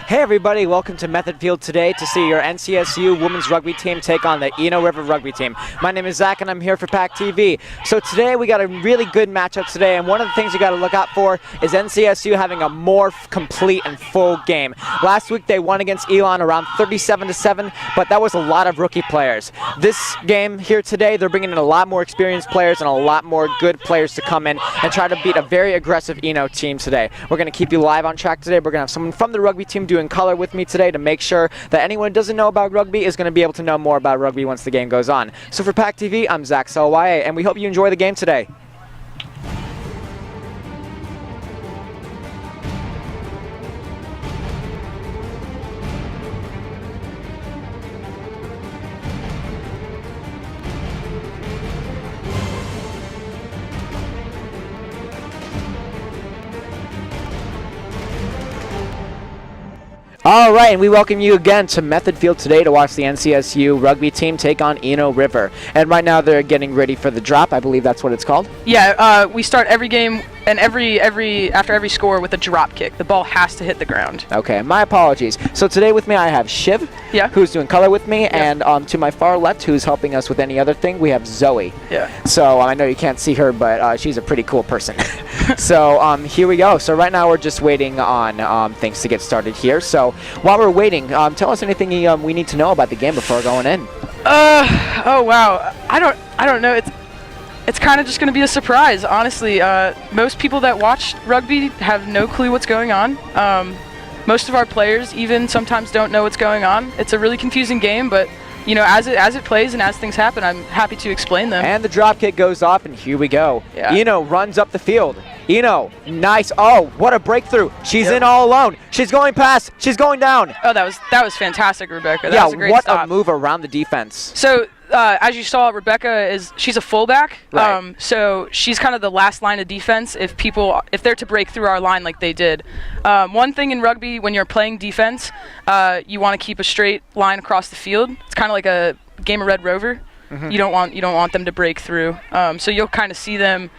Hey everybody, welcome to Method Field today to see your NCSU women's rugby team take on the Eno River rugby team. My name is Zach and I'm here for PAC TV. So today we got a really good matchup today, and one of the things you got to look out for is NCSU having a more complete and full game. Last week they won against Elon around 37-7, but that was a lot of rookie players. This game here today, they're bringing in a lot more experienced players and a lot more good players to come in and try to beat a very aggressive Eno team today. We're going to keep you live on track today. We're going to have someone from the rugby team doing color with me today to make sure that anyone who doesn't know about rugby is going to be able to know more about rugby once the game goes on. So for PAC TV, I'm Zach Selwye, and we hope you enjoy the game today. All right, and we welcome you again to Method Field today to watch the NCSU rugby team take on Eno River. And right now they're getting ready for the drop. I believe that's what it's called. Yeah, we start every game and after every score with a drop kick. The ball has to hit the ground. Okay, my apologies. So today with me I have Shiv, who's doing color with me, and to my far left, who's helping us with any other thing, we have Zoe. Yeah. So I know you can't see her, but she's a pretty cool person. So here we go. So right now we're just waiting on things to get started here. So while we're waiting, tell us anything we need to know about the game before going in. Oh wow, I don't know. It's kind of just going to be a surprise, honestly. Most people that watch rugby have no clue what's going on. Most of our players even sometimes don't know what's going on. It's a really confusing game, but you know, as it plays and as things happen, I'm happy to explain them. And the drop kick goes off, and here we go. Yeah. Eno runs up the field. Eno, nice. Oh, what a breakthrough. She's in all alone. She's going past. She's going down. Oh, that was fantastic, Rebecca. That was a great what stop. A move around the defense. So, as you saw, Rebecca she's a fullback. Right. So she's kind of the last line of defense if they're to break through our line like they did. One thing in rugby, when you're playing defense, you want to keep a straight line across the field. It's kind of like a game of Red Rover. Mm-hmm. You don't want them to break through. So you'll kind of see them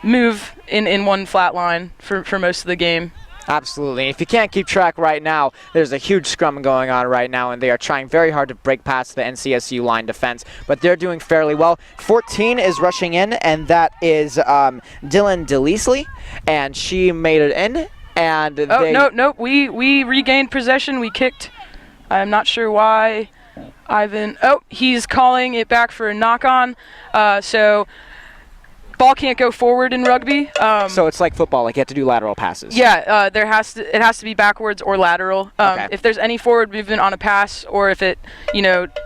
move in one flat line for most of the game. Absolutely. If you can't keep track right now, there's a huge scrum going on right now, and they are trying very hard to break past the NCSU line defense, but they're doing fairly well. 14 is rushing in, and that is Dylan DeLeasley, and she made it in. And no, we regained possession. We kicked. I'm not sure why. Ivan. Oh, he's calling it back for a knock-on. So ball can't go forward in rugby. So it's like football, like you have to do lateral passes. Yeah, it has to be backwards or lateral. Okay. If there's any forward movement on a pass, or if it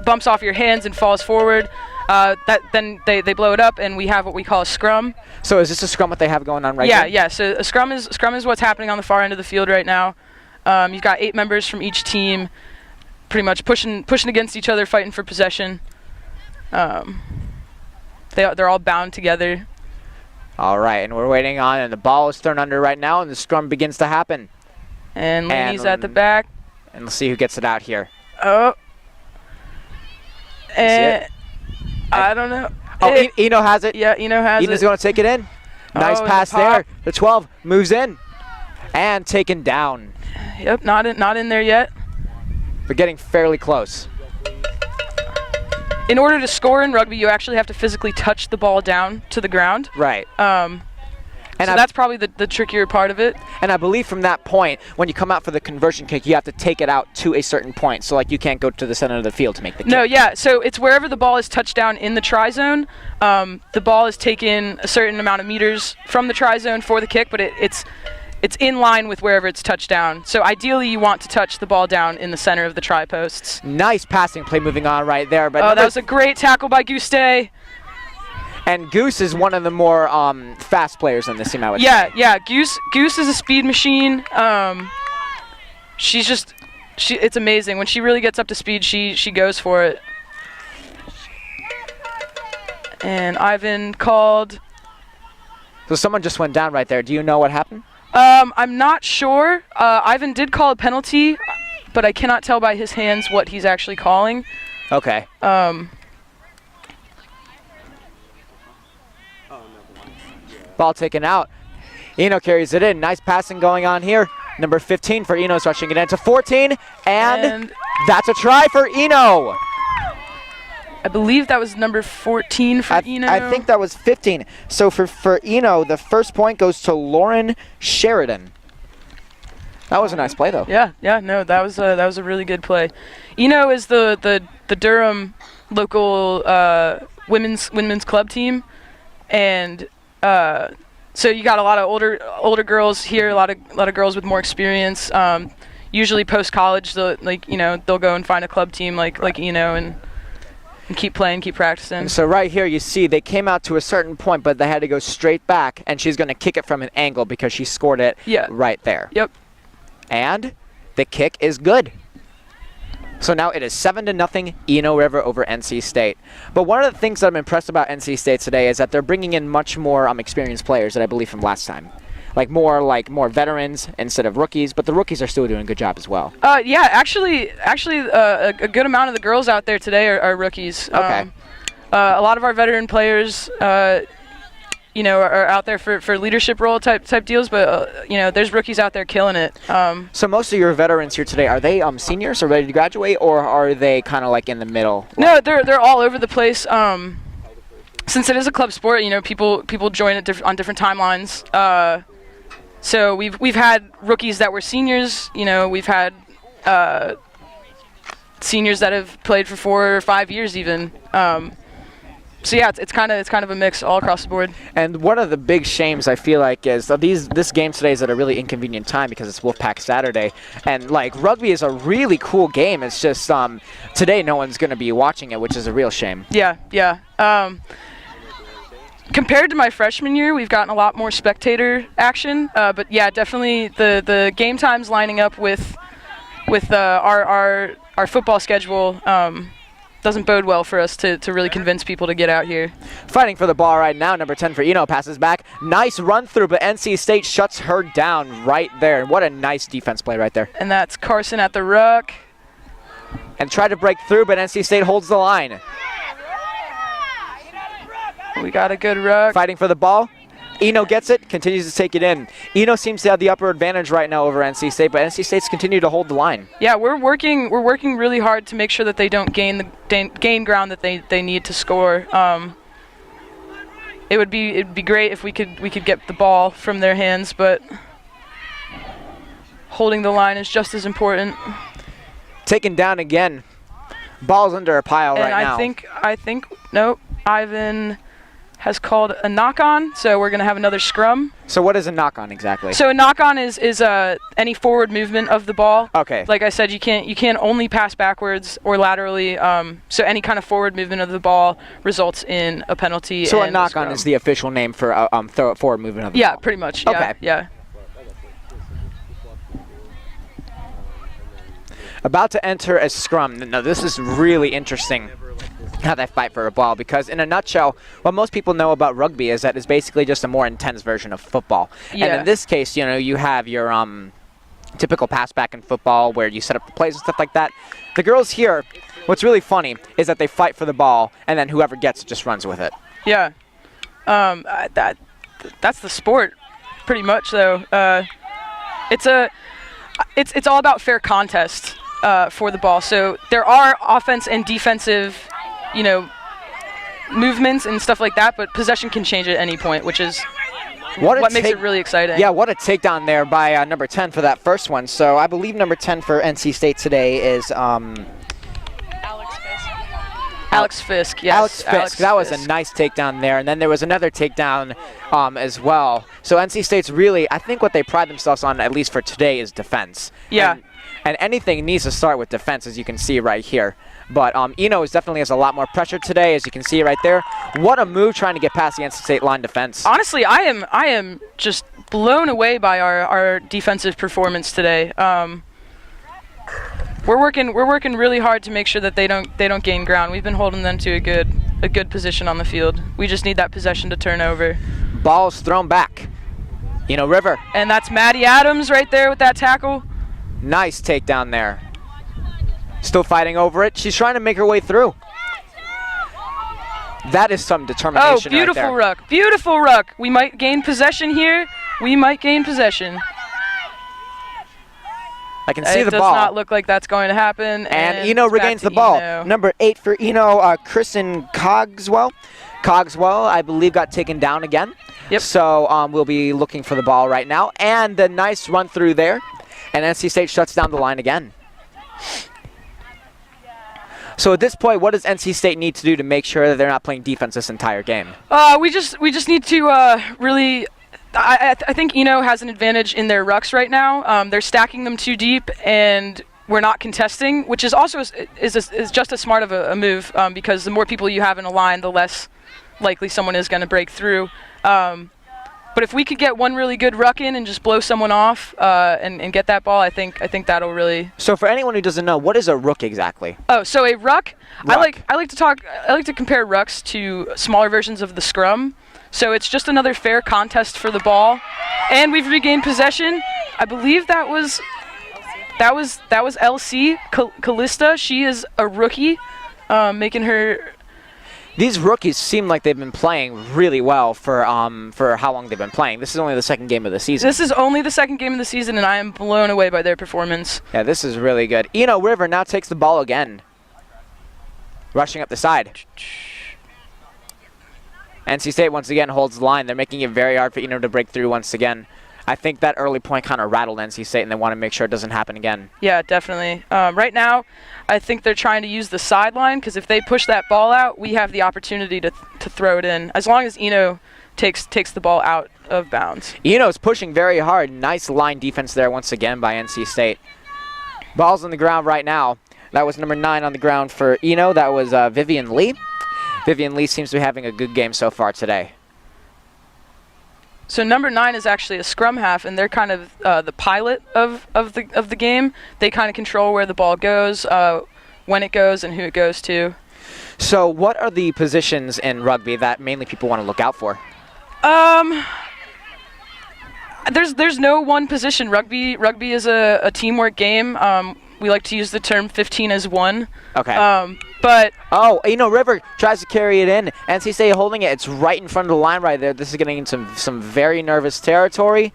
bumps off your hands and falls forward, then they blow it up, and we have what we call a scrum. So is this a scrum what they have going on right now? Yeah. So a scrum is what's happening on the far end of the field right now. You've got 8 members from each team, pretty much pushing against each other, fighting for possession. They're all bound together. All right, and we're waiting on, and the ball is thrown under right now, and the scrum begins to happen. And Lainey's at the back. And let's see who gets it out here. Oh. And I don't know. Oh, Eno has it. Yeah, Eno has it. Eno's going to take it in. Nice pass there. The 12 moves in and taken down. Yep, not in there yet. They're getting fairly close. In order to score in rugby, you actually have to physically touch the ball down to the ground. Right. So that's probably the trickier part of it. And I believe from that point, when you come out for the conversion kick, you have to take it out to a certain point. So, like, you can't go to the center of the field to make the kick. No, yeah. So it's wherever the ball is touched down in the try zone. The ball is taken a certain amount of meters from the try zone for the kick, but it's in line with wherever it's touched down. So ideally, you want to touch the ball down in the center of the try posts. Nice passing play moving on right there. But that was a great tackle by Guste. And Goose is one of the more fast players in this team, I would say. Yeah. Goose is a speed machine. It's amazing. When she really gets up to speed, she goes for it. And Ivan called. So someone just went down right there. Do you know what happened? I'm not sure. Ivan did call a penalty, but I cannot tell by his hands what he's actually calling. Okay. Ball taken out. Eno carries it in. Nice passing going on here. Number 15 for Eno's rushing it into 14, and that's a try for Eno. I believe that was number 14 for Eno. I think that was 15. So for Eno, the first point goes to Lauren Sheridan. That was a nice play, though. Yeah, no, that was a really good play. Eno is the Durham local women's club team, and so you got a lot of older girls here, a lot of girls with more experience. Usually post college, they'll go and find a club team like Eno and keep playing, keep practicing. And so right here you see they came out to a certain point, but they had to go straight back, and she's going to kick it from an angle because she scored it right there. Yep. And the kick is good. So now it is 7-0 Eno River over NC State. But one of the things that I'm impressed about NC State today is that they're bringing in much more experienced players than I believe from last time. More veterans instead of rookies, but the rookies are still doing a good job as well. Yeah, actually, a good amount of the girls out there today are rookies. Okay. A lot of our veteran players, are out there for leadership role type deals, but there's rookies out there killing it. So most of your veterans here today, are they seniors or ready to graduate, or are they kind of like in the middle? No, they're all over the place. Since it is a club sport, people join it on different timelines. So we've had rookies that were seniors. We've had seniors that have played for 4 or 5 years even. So yeah, it's kind of a mix all across the board. And one of the big shames I feel like is this game today is at a really inconvenient time because it's Wolfpack Saturday, and rugby is a really cool game. It's just today no one's going to be watching it, which is a real shame. Yeah. Compared to my freshman year, we've gotten a lot more spectator action. But yeah, definitely the game times lining up with our football schedule doesn't bode well for us to really convince people to get out here. Fighting for the ball right now, number 10 for Eno passes back. Nice run through, but NC State shuts her down right there. And what a nice defense play right there. And that's Carson at the ruck. And tried to break through, but NC State holds the line. We got a good ruck. Fighting for the ball. Eno gets it, continues to take it in. Eno seems to have the upper advantage right now over NC State, but NC State's continue to hold the line. Yeah, we're working really hard to make sure that they don't gain ground that they need to score. It'd be great if we could get the ball from their hands, but holding the line is just as important. Taken down again. Ball's under a pile right now. And I think nope. Ivan has called a knock-on, so we're going to have another scrum. So what is a knock-on exactly? So a knock-on is any forward movement of the ball. Okay. Like I said, you can't only pass backwards or laterally. So any kind of forward movement of the ball results in a penalty. So a knock-on is the official name for forward movement of the ball. Yeah, pretty much. Okay. Yeah. About to enter a scrum. Now this is really interesting, how they fight for a ball, because in a nutshell, what most people know about rugby is that it's basically just a more intense version of football. Yeah. And in this case, you have your typical pass back in football where you set up the plays and stuff like that. The girls here, what's really funny is that they fight for the ball, and then whoever gets it just runs with it. Yeah. That's the sport, pretty much though. It's all about fair contest for the ball. So there are offense and defensive movements and stuff like that, but possession can change at any point, which is what makes it really exciting. Yeah, what a takedown there by number 10 for that first one. So I believe number 10 for NC State today is Alex Fisk, yes. Alex Fisk. That was a nice takedown there. And then there was another takedown as well. So NC State's really, I think what they pride themselves on, at least for today, is defense. Yeah. And anything needs to start with defense, as you can see right here. But Eno definitely has a lot more pressure today, as you can see right there. What a move trying to get past the NC State line defense. Honestly, I am just blown away by our defensive performance today. We're working really hard to make sure that they don't gain ground. We've been holding them to a good position on the field. We just need that possession to turn over. Ball's thrown back. Eno River. And that's Maddie Adams right there with that tackle. Nice takedown there. Still fighting over it. She's trying to make her way through. That is some determination. Oh, beautiful right there. ruck. Beautiful ruck. We might gain possession here. We might gain possession. I can see the It does ball. not look like that's going to happen. And Eno it's back regains to the ball. Eno. Number 8 for Eno, Kristen Cogswell. Cogswell, I believe, got taken down again. Yep. So we'll be looking for the ball right now. And a nice run through there. And NC State shuts down the line again. So at this point, what does NC State need to do to make sure that they're not playing defense this entire game? We just need to really. I think Eno has an advantage in their rucks right now. They're stacking them too deep, and we're not contesting, which is also is just as smart of a move because the more people you have in a line, the less likely someone is going to break through. But if we could get one really good ruck in and just blow someone off and get that ball, I think that'll really. So for anyone who doesn't know, what is a rook exactly? Oh, so a ruck. Ruck. I like to compare rucks to smaller versions of the scrum. So it's just another fair contest for the ball, and we've regained possession. I believe that was LC Callista. She is a rookie, making her. These rookies seem like they've been playing really well for how long they've been playing. This is only the second game of the season. This is only the second game of the season, and I am blown away by their performance. Yeah, this is really good. Eno River now takes the ball again, rushing up the side. NC State once again holds the line. They're making it very hard for Eno to break through once again. I think that early point kind of rattled NC State, and they want to make sure it doesn't happen again. Yeah, definitely. Right now, I think they're trying to use the sideline because if they push that ball out, we have the opportunity to throw it in. As long as Eno takes the ball out of bounds. Eno's pushing very hard. Nice line defense there once again by NC State. Ball's on the ground right now. That was number 9 on the ground for Eno. That was Vivian Lee. Vivian Lee seems to be having a good game so far today. So number 9 is actually a scrum half, and they're kind of the pilot of the game. They kind of control where the ball goes, when it goes, and who it goes to. So what are the positions in rugby that mainly people want to look out for? There's no one position. Rugby is a teamwork game. We like to use the term 15 as 1. Okay. But oh, Eno River tries to carry it in. NC State holding it. It's right in front of the line right there. This is getting into some very nervous territory.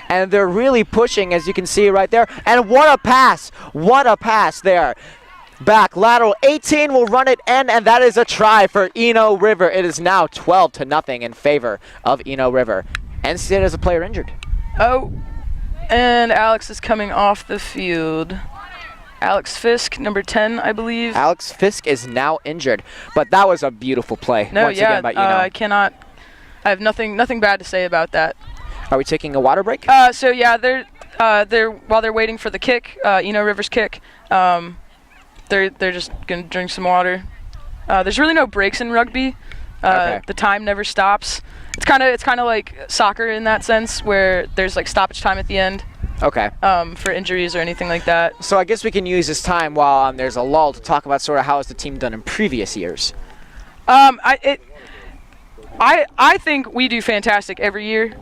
And they're really pushing, as you can see right there. And what a pass. What a pass there. Back lateral 18 will run it in, and that is a try for Eno River. It is now 12-0 in favor of Eno River. NC State has a player injured. Oh, and Alex is coming off the field. Alex Fisk, number 10, I believe. Alex Fisk is now injured, but that was a beautiful play once again by Eno. I have nothing bad to say about that. Are we taking a water break? So yeah, they're while they're waiting for the kick, Eno River's kick. They're just gonna drink some water. There's really no breaks in rugby. Okay. The time never stops. It's kind of like soccer in that sense, where there's like stoppage time at the end. Okay. For injuries or anything like that. So I guess we can use this time while there's a lull to talk about sort of how has the team done in previous years. I think we do fantastic every year,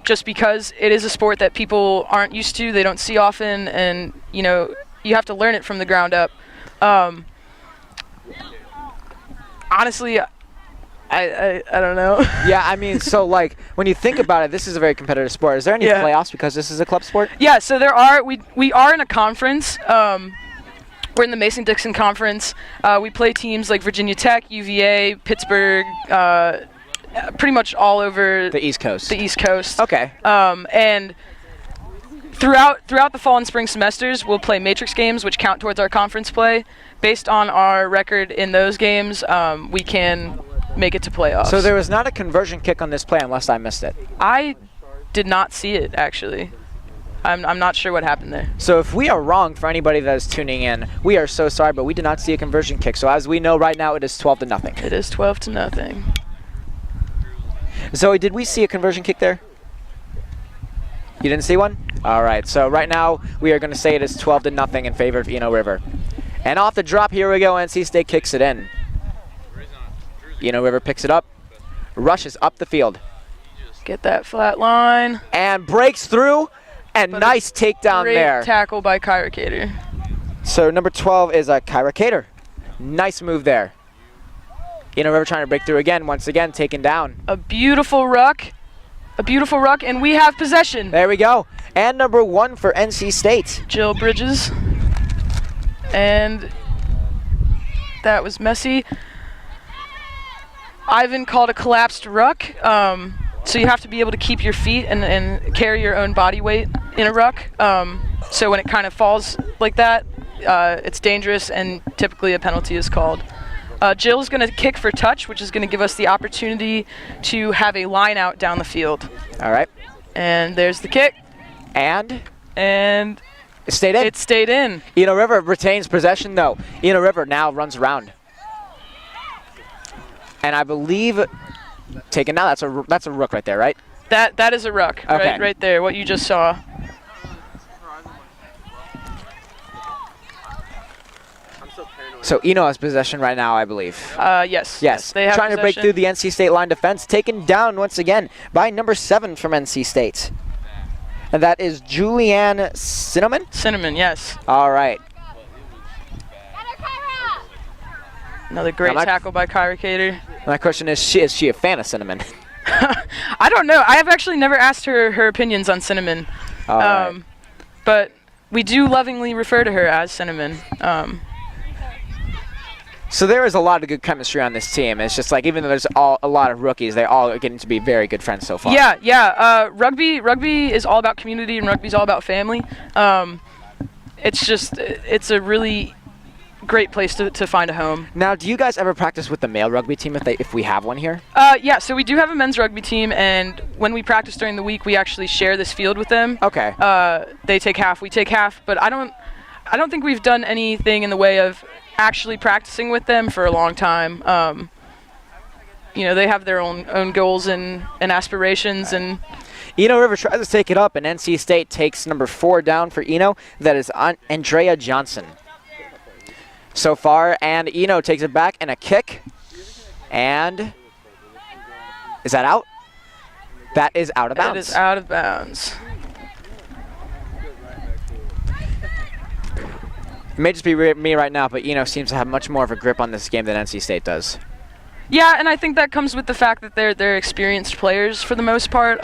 just because it is a sport that people aren't used to, they don't see often, and you have to learn it from the ground up. Honestly, I don't know. Yeah, I mean, so like when you think about it, this is a very competitive sport. Is there any playoffs because this is a club sport? Yeah, so there are. We are in a conference. We're in the Mason-Dixon Conference. We play teams like Virginia Tech, UVA, Pittsburgh, pretty much all over the East Coast. The East Coast. Okay. And throughout the fall and spring semesters, we'll play matrix games, which count towards our conference play. Based on our record in those games, we can make it to playoffs. So there was not a conversion kick on this play unless I missed it. I did not see it, actually. I'm not sure what happened there. So if we are wrong for anybody that is tuning in, we are so sorry, but we did not see a conversion kick. So as we know right now, it is 12-0. It is 12-0. Zoe, did we see a conversion kick there? You didn't see one? All right, so right now we are going to say it is 12-0 in favor of Eno River. And off the drop, here we go, NC State kicks it in. Eno River picks it up, rushes up the field. Get that flat line. And breaks through, and but nice takedown there. Great tackle by Kyra Cater. So number 12 is Kyra Cater. Nice move there. Eno River trying to break through again, once again taken down. A beautiful ruck. A beautiful ruck, and we have possession. There we go. And number 1 for NC State. Jill Bridges. And that was messy. Ivan called a collapsed ruck. So you have to be able to keep your feet and carry your own body weight in a ruck. So when it kind of falls like that, it's dangerous, and typically a penalty is called. Jill's going to kick for touch, which is going to give us the opportunity to have a line out down the field. All right. And there's the kick. And it stayed in. It stayed in. Eno River retains possession, though. Eno River now runs around. And I believe, taken now, that's a rook right there, right? That is a ruck, okay. right there, what you just saw. So Eno has possession right now, I believe. Yes. Yes. They have trying to break possession. through the NC State line defense, taken down once again by number 7 from NC State. And that is Julianne Cinnamon? Cinnamon, yes. All right. Another great tackle by Kyra Cater. My question is she a fan of Cinnamon? I don't know. I have actually never asked her opinions on Cinnamon. Right. But we do lovingly refer to her as Cinnamon. So there is a lot of good chemistry on this team. It's just like, even though there's a lot of rookies, they all are getting to be very good friends so far. Yeah. Rugby is all about community, and rugby's all about family. It's a really great place to find a home. Now, do you guys ever practice with the male rugby team if we have one here? Yeah, so we do have a men's rugby team, and when we practice during the week, we actually share this field with them. Okay. They take half, we take half, but I don't think we've done anything in the way of actually practicing with them for a long time. They have their own goals and aspirations, and Eno River tries to take it up, and NC State takes number 4 down for Eno. That is Andrea Johnson. So far, and Eno takes it back, and a kick. And is that out? That is out of bounds. It is out of bounds. It may just be me right now, but Eno seems to have much more of a grip on this game than NC State does. Yeah, and I think that comes with the fact that they're experienced players for the most part.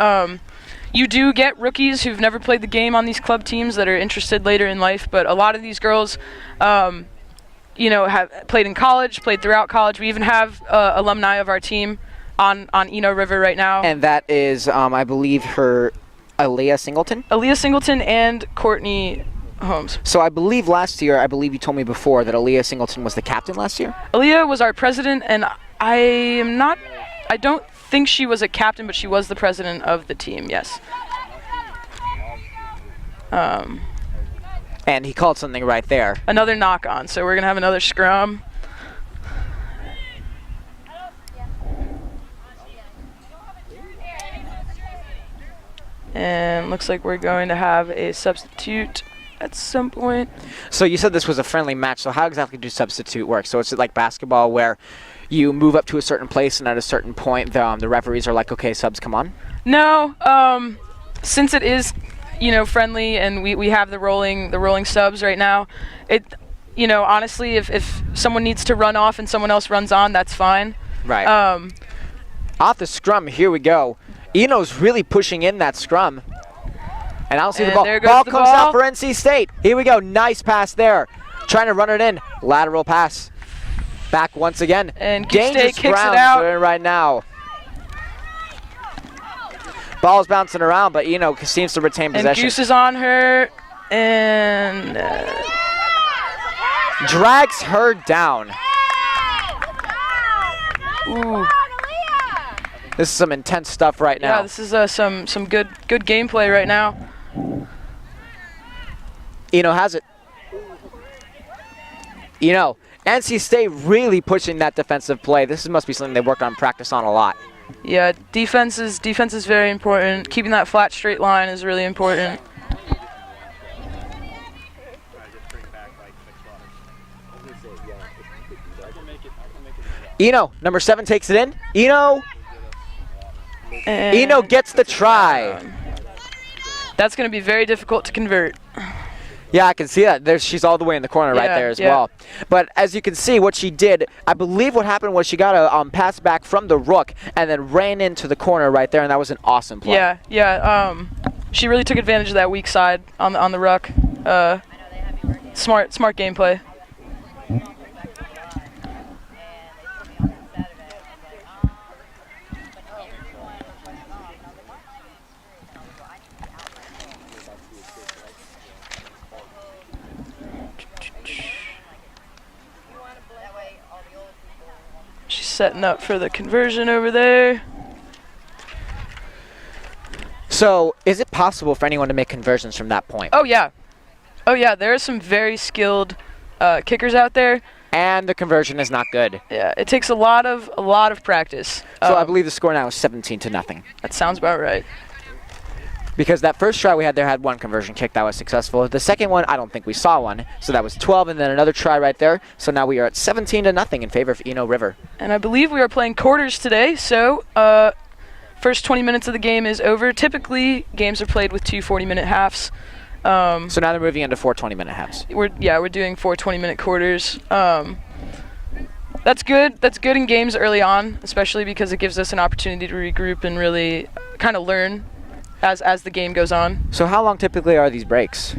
You do get rookies who've never played the game on these club teams that are interested later in life, but a lot of these girls, have played in college, played throughout college. We even have alumni of our team on Eno River right now. And that is, I believe, her Aaliyah Singleton? Aaliyah Singleton and Courtney Holmes. So I believe last year, I believe you told me before that Aaliyah Singleton was the captain last year? Aaliyah was our president, and I don't think she was a captain, but she was the president of the team, yes. And he called something right there. Another knock on, so we're going to have another scrum. And looks like we're going to have a substitute at some point. So you said this was a friendly match, so how exactly do substitute work? So it's like basketball where you move up to a certain place, and at a certain point the referees are like, okay, subs, come on? No, since it is friendly, and we have the rolling subs right now, honestly, if someone needs to run off and someone else runs on, that's fine. Right. Off the scrum, here we go. Eno's really pushing in that scrum. And I don't see the ball. Ball comes out for NC State. Here we go. Nice pass there. Trying to run it in. Lateral pass. Back once again. And dangerous kicks it ground out. we're in right now. Ball's bouncing around, but Eno seems to retain possession. And Goose is on her, and drags her down. Ooh. This is some intense stuff right now. Yeah, this is some good gameplay right now. Eno has it. NC State really pushing that defensive play. This must be something they work on, practice on a lot. Yeah, defense is very important. Keeping that flat, straight line is really important. Eno, number 7, takes it in. Eno gets the try. That's going to be very difficult to convert. Yeah, I can see that. She's all the way in the corner right there as well. But as you can see, what she did, I believe what happened was she got a pass back from the rook and then ran into the corner right there, and that was an awesome play. Yeah. She really took advantage of that weak side on the ruck. Smart gameplay. She's setting up for the conversion over there. So, is it possible for anyone to make conversions from that point? Oh yeah. There are some very skilled kickers out there. And the conversion is not good. Yeah, it takes a lot of practice. So I believe the score now is 17-0. That sounds about right. Because that first try we had there had one conversion kick that was successful. The second one, I don't think we saw one. So that was 12, and then another try right there. So now we are at 17-0 in favor of Eno River. And I believe we are playing quarters today. So first 20 minutes of the game is over. Typically, games are played with 2 40-minute halves. So now they're moving into 4 20-minute halves. We're doing 4 20-minute quarters. That's good. That's good in games early on, especially because it gives us an opportunity to regroup and really kind of learn as the game goes on. So how long typically are these breaks?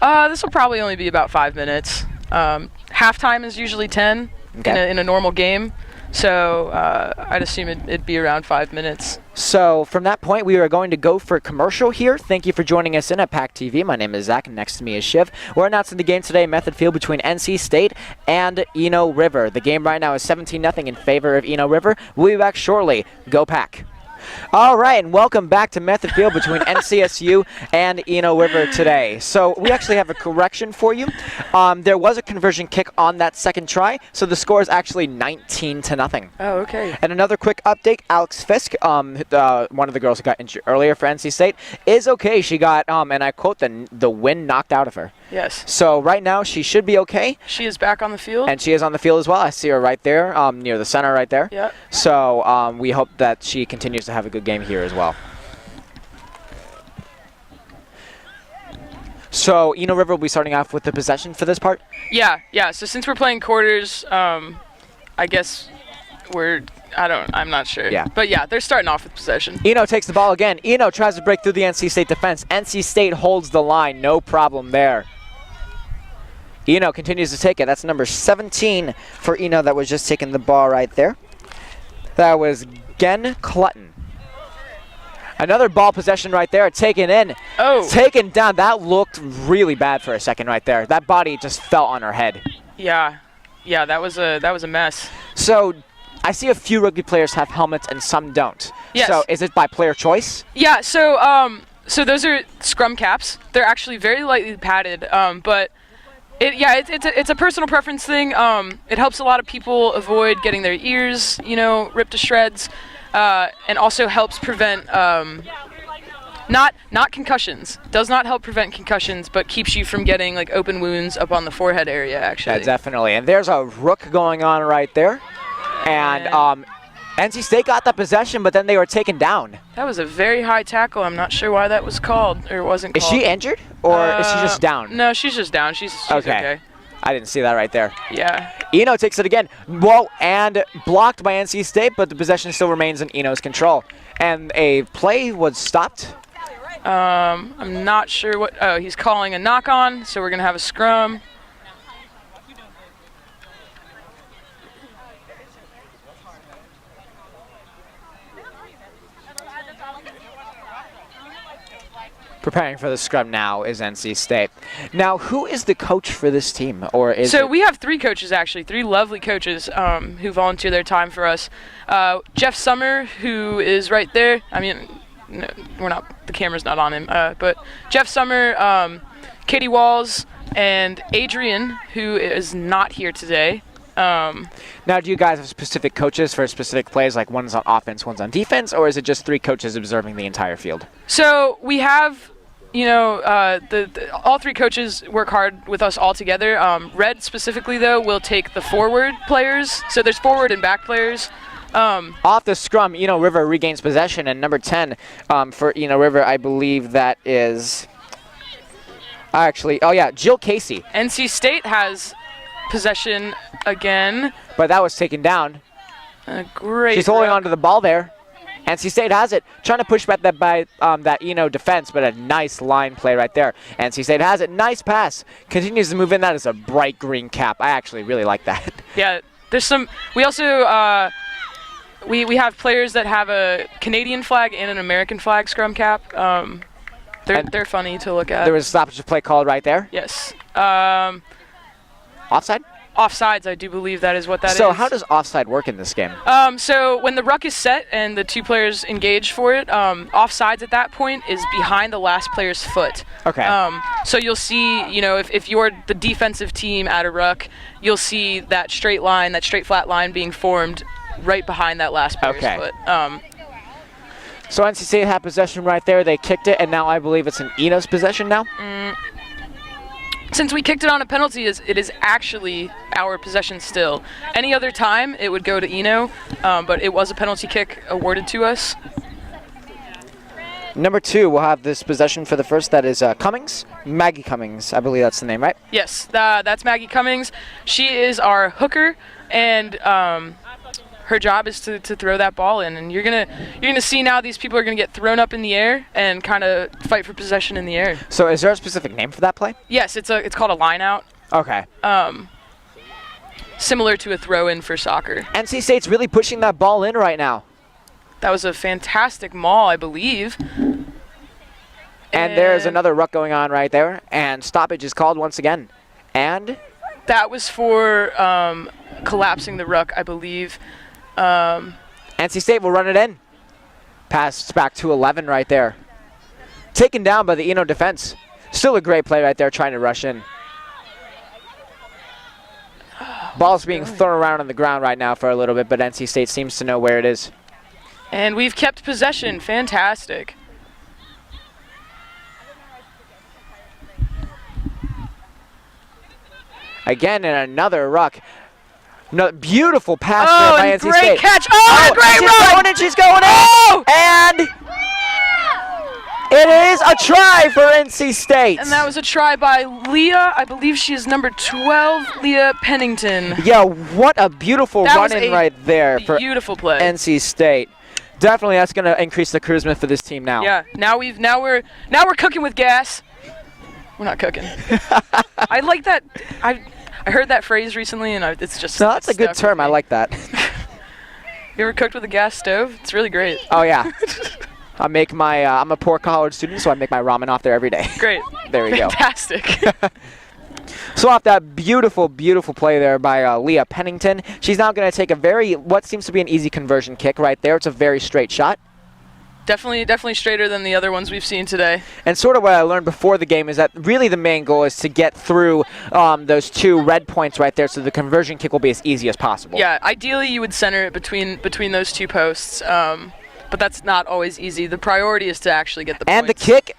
This will probably only be about 5 minutes. Halftime is usually 10 in a normal game. So I'd assume it'd be around 5 minutes. So from that point, we are going to go for a commercial here. Thank you for joining us in at PAC TV. My name is Zach, and next to me is Shiv. We're announcing the game today, Method Field, between NC State and Eno River. The game right now is 17-0 in favor of Eno River. We'll be back shortly. Go PAC. All right, and welcome back to Method Field between NCSU and Eno River today. So we actually have a correction for you. There was a conversion kick on that second try, so the score is actually 19-0. Oh, okay. And another quick update, Alex Fisk, one of the girls who got injured earlier for NC State, is okay. She got, and I quote, the wind knocked out of her. Yes. So right now she should be okay. She is back on the field. And she is on the field as well. I see her right there, near the center right there. Yeah. So we hope that she continues to have a good game here as well. So Eno River will be starting off with the possession for this part? Yeah. So since we're playing quarters, I guess I'm not sure. Yeah. But yeah, they're starting off with possession. Eno takes the ball again. Eno tries to break through the NC State defense. NC State holds the line. No problem there. Eno continues to take it. That's number 17 for Eno that was just taking the ball right there. That was Gen Clutton. Another ball possession right there, taken in. Oh. Taken down. That looked really bad for a second right there. That body just fell on her head. Yeah, that was a mess. So I see a few rugby players have helmets and some don't. Yes. So is it by player choice? Yeah, so those are scrum caps. They're actually very lightly padded, but it's a personal preference thing. It helps a lot of people avoid getting their ears, ripped to shreds, and also helps prevent not concussions. Does not help prevent concussions, but keeps you from getting like open wounds up on the forehead area. Actually. Yeah, definitely. And there's a rook going on right there, and NC State got the possession, but then they were taken down. That was a very high tackle. I'm not sure why that was called or wasn't called. Is she injured or is she just down? No, she's just down. She's okay. I didn't see that right there. Yeah. Eno takes it again. Whoa, and blocked by NC State, but the possession still remains in Eno's control. And a play was stopped. I'm not sure what. Oh, he's calling a knock on, so we're going to have a scrum. Preparing for the scrum now is NC State. Now, who is the coach for this team? We have 3 coaches, actually, 3 lovely coaches who volunteer their time for us. Jeff Summer, who is right there. I mean, no, the camera's not on him. But Jeff Summer, Katie Walls, and Adrian, who is not here today. Now, do you guys have specific coaches for specific plays, like one's on offense, one's on defense, or is it just 3 coaches observing the entire field? So we have, all 3 coaches work hard with us all together. Red specifically, though, will take the forward players. So there's forward and back players. Off the scrum, Eno River regains possession, and number 10 for Eno River, I believe that is Actually, oh yeah, Jill Casey. NC State has possession again. But that was taken down. Great. She's holding ruck. on to the ball there. NC State has it. Trying to push back that by that Eno defense, but a nice line play right there. NC State has it. Nice pass. Continues to move in. That is a bright green cap. I actually really like that. Yeah, there's some. We also we have players that have a Canadian flag and an American flag scrum cap. They're funny to look at. There was a stoppage play called right there. Yes. Offside? Offsides, I do believe that is what that is. So how does offside work in this game? So when the ruck is set and the two players engage for it, offsides at that point is behind the last player's foot. Okay. So you'll see, if you're the defensive team at a ruck, you'll see that straight line, that straight flat line being formed right behind that last player's foot. So NC State had possession right there. They kicked it, and now I believe it's an Eno's possession now? Since we kicked it on a penalty, it is actually our possession still. Any other time, it would go to Eno, but it was a penalty kick awarded to us. Number 2 will have this possession for the first. That is Cummings. Maggie Cummings, I believe that's the name, right? Yes, that's Maggie Cummings. She is our hooker, and her job is to throw that ball in. And you're gonna see now these people are gonna get thrown up in the air and kind of fight for possession in the air. So is there a specific name for that play? Yes, it's called a line out. Okay. Similar to a throw in for soccer. NC State's really pushing that ball in right now. That was a fantastic maul, I believe. And there's another ruck going on right there, and stoppage is called once again. And that was for collapsing the ruck, I believe. NC State will run it in. Pass back to 11 right there. Taken down by the Eno defense. Still a great play right there, trying to rush in. Ball's being thrown around on the ground right now for a little bit, but NC State seems to know where it is. And we've kept possession. Fantastic. Again, in another ruck. No, beautiful pass there by NC State. Great catch. Oh, great run. She's going in. And it is a try for NC State. And that was a try by Leah. I believe she is number 12, Leah Pennington. Yeah, what a beautiful run-in right there for beautiful play. NC State. Definitely, that's going to increase the charisma for this team now. Yeah, now we're cooking with gas. We're not cooking. I like that. I heard that phrase recently, and it's just. No, that's a good term. I like that. You ever cooked with a gas stove? It's really great. Oh yeah. I'm a poor college student, so I make my ramen off there every day. Great. There we go. Fantastic. So off that beautiful, beautiful play there by Leah Pennington, she's now going to take what seems to be an easy conversion kick right there. It's a very straight shot. Definitely straighter than the other ones we've seen today. And sort of what I learned before the game is that really the main goal is to get through those 2 red points right there, so the conversion kick will be as easy as possible. Yeah, ideally you would center it between those 2 posts, but that's not always easy. The priority is to actually get the points. And the kick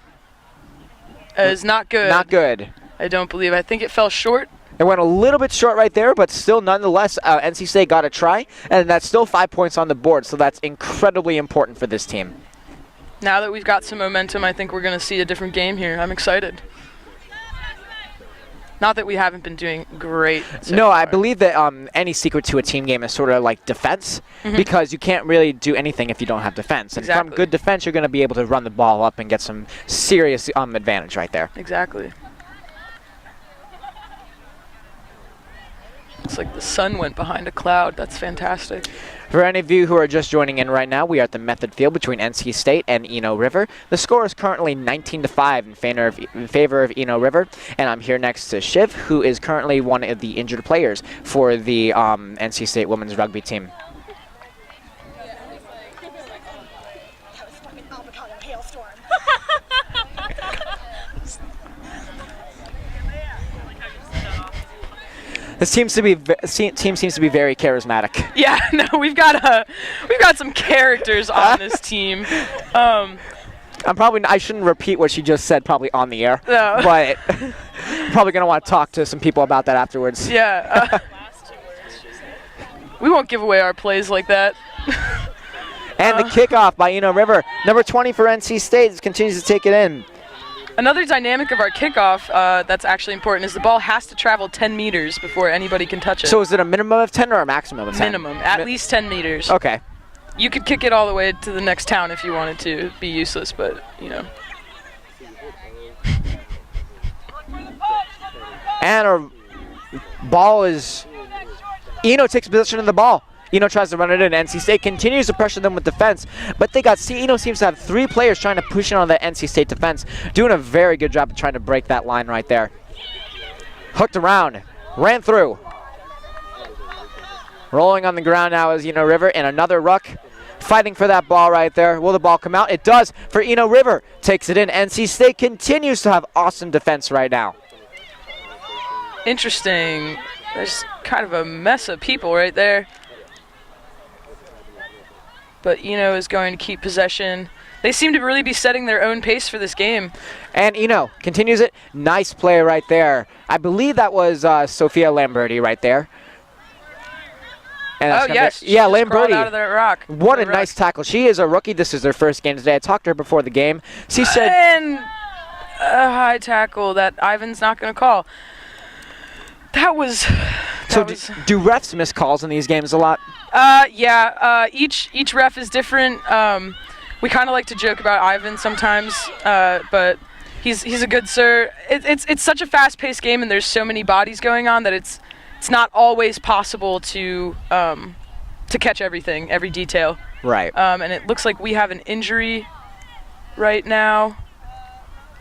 is not good. Not good. I don't believe. I think it fell short. It went a little bit short right there, but still, nonetheless, NC State got a try, and that's still 5 points on the board, so that's incredibly important for this team. Now that we've got some momentum, I think we're going to see a different game here. I'm excited. Not that we haven't been doing great so No, far. I believe that any secret to a team game is sort of like defense, because you can't really do anything if you don't have defense. And from good defense, you're going to be able to run the ball up and get some serious advantage right there. Exactly. It's like the sun went behind a cloud. That's fantastic. For any of you who are just joining in right now, we are at the Method Field between NC State and Eno River. The score is currently 19-5 in favor of Eno River, and I'm here next to Shiv, who is currently one of the injured players for the NC State women's rugby team. This team seems to be very charismatic. Yeah, no, we've got some characters on this team. I shouldn't repeat what she just said probably on the air, no. But I'm probably gonna want to talk to some people about that afterwards. Yeah. We won't give away our plays like that. And the kickoff by Eno River, number 20 for NC State, continues to take it in. Another dynamic of our kickoff that's actually important is the ball has to travel 10 meters before anybody can touch it. So is it a minimum of 10 or a maximum of 10? Minimum, at least 10 meters. Okay. You could kick it all the way to the next town if you wanted to. Be useless, but, you know. And our ball is... Eno takes possession of the ball. Eno tries to run it in. NC State continues to pressure them with defense, but they got Eno seems to have 3 players trying to push in on the NC State defense, doing a very good job of trying to break that line right there. Hooked around, ran through. Rolling on the ground now is Eno River, and another ruck fighting for that ball right there. Will the ball come out? It does for Eno River. Takes it in. NC State continues to have awesome defense right now. Interesting. There's kind of a mess of people right there. But Eno is going to keep possession. They seem to really be setting their own pace for this game. And Eno continues it. Nice play right there. I believe that was Sophia Lamberti right there. And Oh, yes. Yeah, Lamberti. Lamberti. Out of that rock. What a nice tackle. She is a rookie. This is her first game today. I talked to her before the game. She said... And a high tackle that Ivan's not going to call. That was... do refs miss calls in these games a lot? Yeah. Each ref is different. We kind of like to joke about Ivan sometimes, but he's a good sir. It's such a fast-paced game, and there's so many bodies going on that it's not always possible to catch everything, every detail. Right. And it looks like we have an injury right now.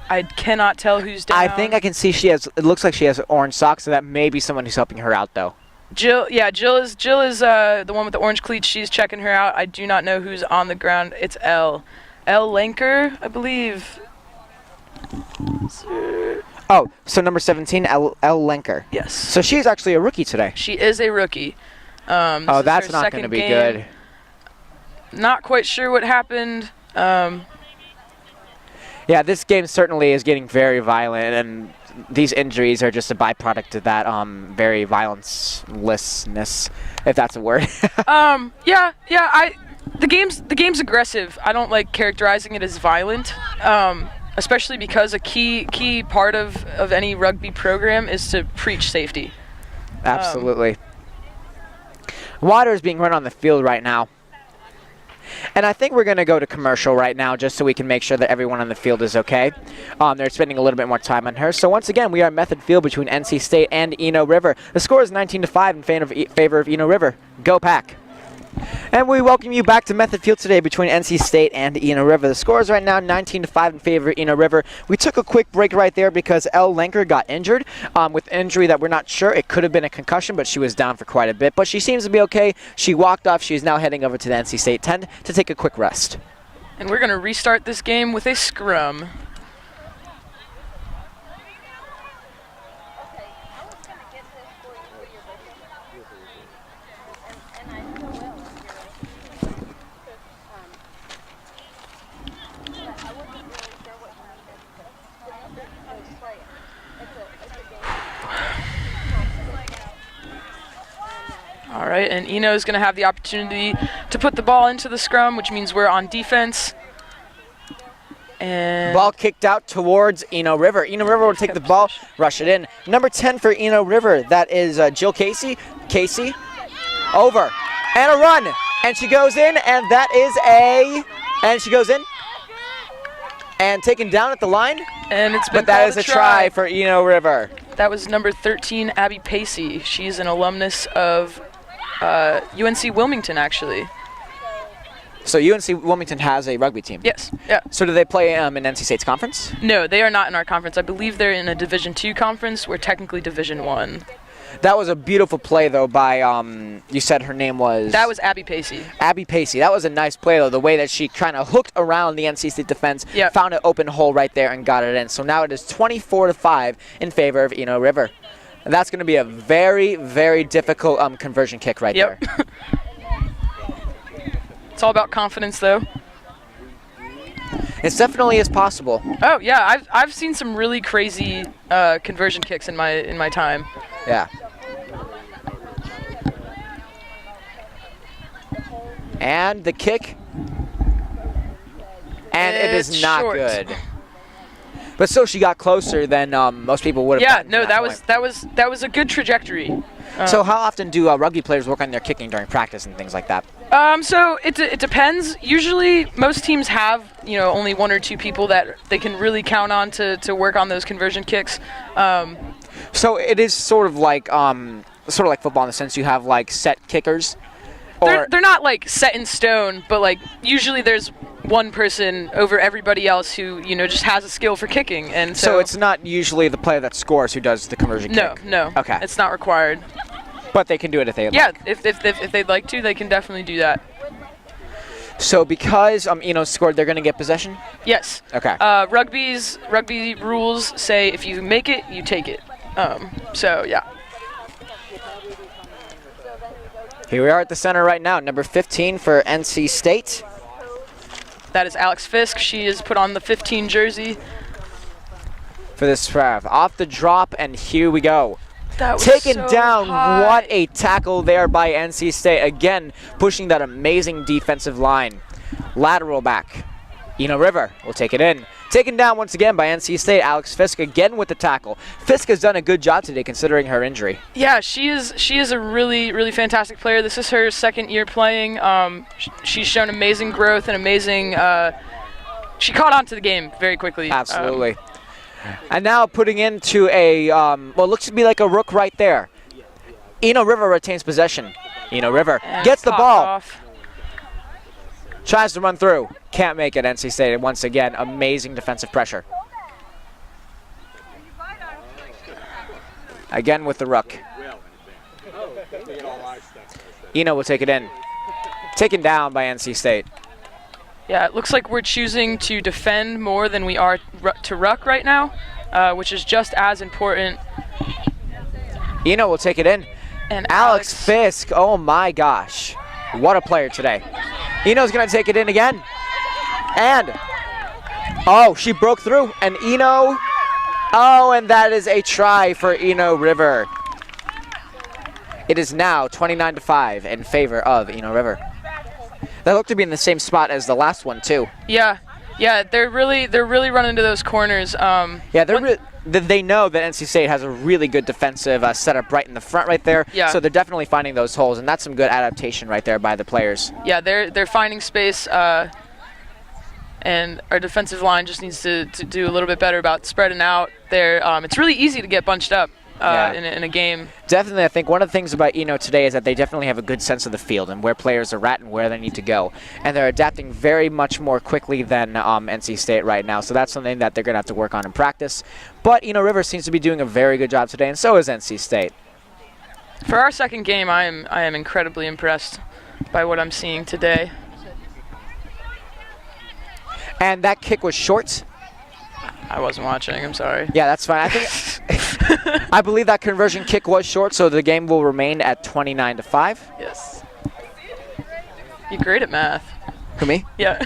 I cannot tell who's down. I think I can see it looks like she has orange socks, so that may be someone who's helping her out, though. Jill is the one with the orange cleats. She's checking her out. I do not know who's on the ground. It's Elle Lenker, I believe. Oh, so number 17, Elle Lenker. Yes. So she's actually a rookie today. She is a rookie. Oh, that's not going to be good. Not quite sure what happened. Yeah, this game certainly is getting very violent, and these injuries are just a byproduct of that very violencelessness, if that's a word. Yeah. The game's aggressive. I don't like characterizing it as violent, especially because a key part of any rugby program is to preach safety. Absolutely. Water is being run on the field right now. And I think we're going to go to commercial right now just so we can make sure that everyone on the field is okay. They're spending a little bit more time on her. So once again, we are Method Field between NC State and Eno River. The score is 19-5 in favor of Eno River. Go Pack. And we welcome you back to Method Field today between NC State and Eno River. The score is right now 19-5 in favor of Eno River. We took a quick break right there because Elle Lenker got injured with injury that we're not sure. It could have been a concussion, but she was down for quite a bit. But she seems to be okay. She walked off. She's now heading over to the NC State 10 to take a quick rest. And we're going to restart this game with a scrum. All right, and Eno is going to have the opportunity to put the ball into the scrum, which means we're on defense. And ball kicked out towards Eno River. Eno River will take the ball, rush it in. Number 10 for Eno River, that is Jill Casey. Casey, over, and a run. And she goes in, and that is and she goes in. And taken down at the line. And it's been but that is a try for Eno River. That was number 13, Abby Pacey. She's an alumnus of UNC Wilmington, actually. So UNC Wilmington has a rugby team? Yes. Yeah. So do they play in NC State's conference? No, they are not in our conference. I believe they're in a Division II conference. We're technically Division I. That was a beautiful play, though, by, you said her name was? That was Abby Pacey. Abby Pacey. That was a nice play, though, the way that she kind of hooked around the NC State defense, found an open hole right there, and got it in. So now it is 24-5 in favor of Eno River. And that's going to be a very, very difficult conversion kick right there. It's all about confidence, though. It definitely is possible. Oh, yeah. I've seen some really crazy conversion kicks in my time. Yeah. And the kick. And it is not good. But still, she got closer than most people would have. Yeah, gotten no, to that was a good trajectory. So how often do rugby players work on their kicking during practice and things like that? So it depends. Usually, most teams have only 1 or 2 people that they can really count on to work on those conversion kicks. So it is sort of like football in the sense you have like set kickers. They're not like set in stone, but like usually there's one person over everybody else who just has a skill for kicking, and so it's not usually the player that scores who does the conversion kick. No. Okay. It's not required. But they can do it if they like. Yeah, if they'd like to, they can definitely do that. So because scored, they're going to get possession? Yes. Okay. Rugby rules say if you make it, you take it. So yeah. Here we are at the center right now, number 15 for NC State. That is Alex Fisk. She is put on the 15 jersey. For this drive. Off the drop, and here we go. That was Taken so down. high. What a tackle there by NC State. Again, pushing that amazing defensive line. Lateral back. Eno River will take it in. Taken down once again by NC State. Alex Fisk again with the tackle. Fisk has done a good job today considering her injury. Yeah, she is a really fantastic player. This is her 2nd year playing. She's shown amazing growth and amazing. She caught on to the game very quickly. Absolutely. And now putting into a looks to be like a rook right there. Eno River retains possession. Eno River gets the ball. Off. Tries to run through. Can't make it, NC State. And once again, amazing defensive pressure. Again with the ruck. Eno will take it in. Taken down by NC State. Yeah, it looks like we're choosing to defend more than we are to ruck right now, which is just as important. Eno will take it in. And Alex Fisk, oh my gosh. What a player today. Eno's going to take it in again. And, she broke through. And Eno, and that is a try for Eno River. It is now 29-5 in favor of Eno River. They look to be in the same spot as the last one too. Yeah, they're really running into those corners. They know that NC State has a really good defensive setup right in the front right there. Yeah. So they're definitely finding those holes, and that's some good adaptation right there by the players. Yeah, they're finding space, and our defensive line just needs to do a little bit better about spreading out there. It's really easy to get bunched up in a game. Definitely, I think one of the things about Eno today is that they definitely have a good sense of the field and where players are at and where they need to go. And they're adapting very much more quickly than NC State right now. So that's something that they're going to have to work on in practice. But Eno River seems to be doing a very good job today, and so is NC State. For our 2nd game, I am incredibly impressed by what I'm seeing today. And that kick was short. I wasn't watching, I'm sorry. Yeah, that's fine. I think I believe that conversion kick was short, so the game will remain at 29-5. Yes. You're great at math. Who, me? Yeah.